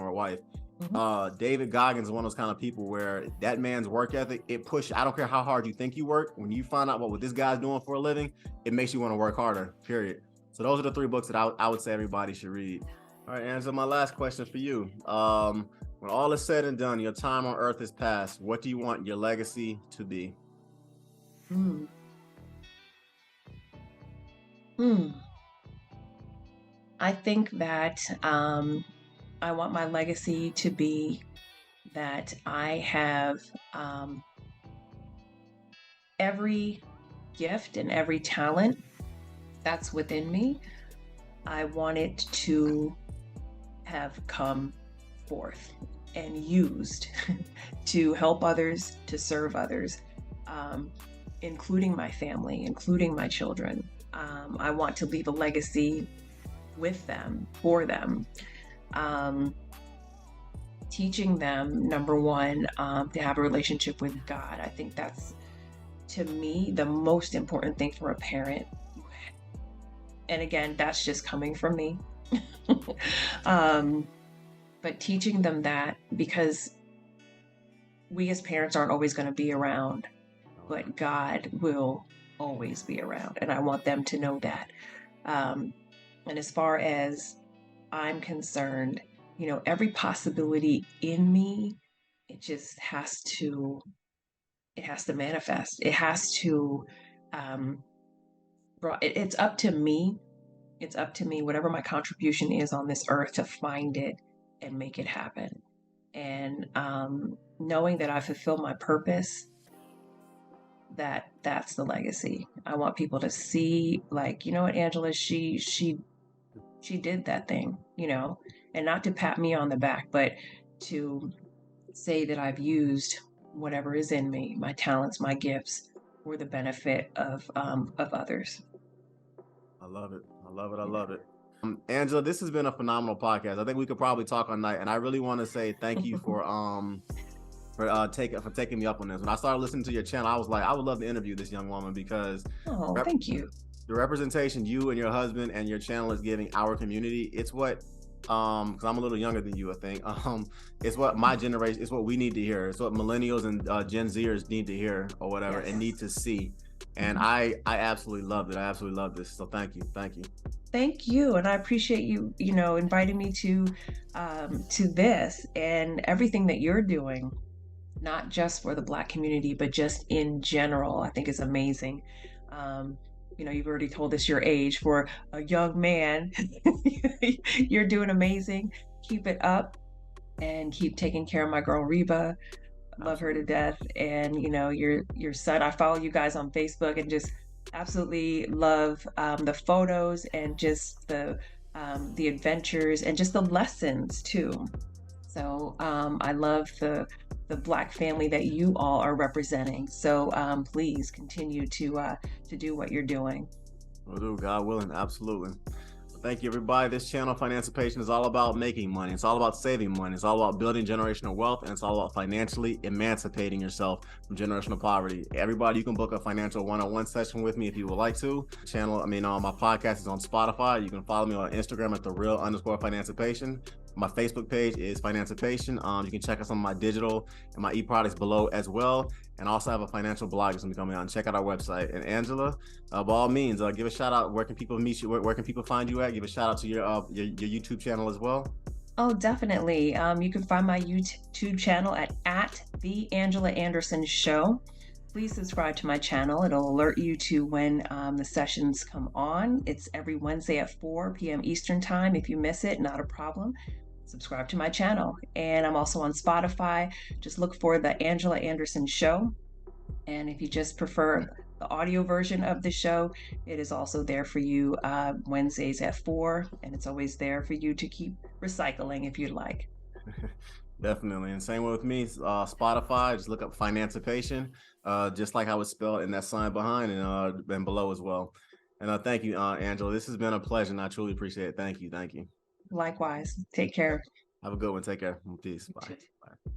a wife. Mm-hmm. David Goggins is one of those kind of people where that man's work ethic, it pushes. I don't care how hard you think you work. When you find out what this guy's doing for a living, it makes you want to work harder, period. So those are the 3 books that I would say everybody should read. All right, Angela, my last question for you. When all is said and done, your time on earth is past, what do you want your legacy to be? I think that I want my legacy to be that I have every gift and every talent that's within me. I want it to have come forth and used to help others, to serve others, including my family, including my children. I want to leave a legacy with them, for them. Teaching them, number one, to have a relationship with God. I think that's to me, the most important thing for a parent, and again, that's just coming from me, um, but teaching them that, because we as parents aren't always going to be around, but God will always be around. And I want them to know that. Um, and as far as I'm concerned, every possibility in me, it just it has to manifest. It has to, um, it's up to me. It's up to me, whatever my contribution is on this earth, to find it and make it happen. And knowing that I fulfill my purpose, that's the legacy. I want people to see, like, you know what, Angela, she did that thing, and not to pat me on the back, but to say that I've used whatever is in me, my talents, my gifts, for the benefit of others. I love it. I love it. I love it. Angela, this has been a phenomenal podcast. I think we could probably talk all night, and I really want to say thank you for taking me up on this. When I started listening to your channel, I was like, I would love to interview this young woman, because Oh, thank you. the representation you and your husband and your channel is giving our community, it's what because I'm a little younger than you, I think. It's what my generation, it's what we need to hear. It's what millennials and Gen Zers need to hear, or whatever, Yes. and need to see. And Mhm. I absolutely loved it. I absolutely love this. So thank you. Thank you. Thank you, and I appreciate you, inviting me to this and everything that you're doing, not just for the Black community, but just in general. I think is amazing. Um, you've already told us your age. For a young man, you're doing amazing. Keep it up and keep taking care of my girl Reba. Love her to Absolutely. death. And your son. I follow you guys on Facebook and just absolutely love the photos and just the adventures and just the lessons too. So I love the Black family that you all are representing. So please continue to do what you're doing. Will do, God willing. Absolutely. Thank you, everybody. This channel, Financipation, is all about making money. It's all about saving money. It's all about building generational wealth, and it's all about financially emancipating yourself from generational poverty. Everybody, you can book a financial one-on-one session with me if you would like to. My podcast is on Spotify. You can follow me on Instagram at @thereal_Financipation. My Facebook page is Financipation. You can check us on my digital and my e-products below as well. And also have a financial blog that's going to be coming out. And check out our website. And Angela, by all means, give a shout out. Where can people meet you? Where can people find you at? Give a shout out to your YouTube channel as well. Oh, definitely. You can find my YouTube channel at the Angela Anderson Show. Please subscribe to my channel. It'll alert you to when the sessions come on. It's every Wednesday at 4 p.m. Eastern Time. If you miss it, not a problem. Subscribe to my channel. And I'm also on Spotify. Just look for the Angela Anderson Show. And if you just prefer the audio version of the show, it is also there for you Wednesdays at 4. And it's always there for you to keep recycling if you'd like. Definitely. And same with me, Spotify, just look up Financipation, just like how it's spelled in that sign behind and below as well. And thank you, Angela. This has been a pleasure, and I truly appreciate it. Thank you. Thank you. Likewise, take care. Have a good one. Take care. Peace. Bye. Bye.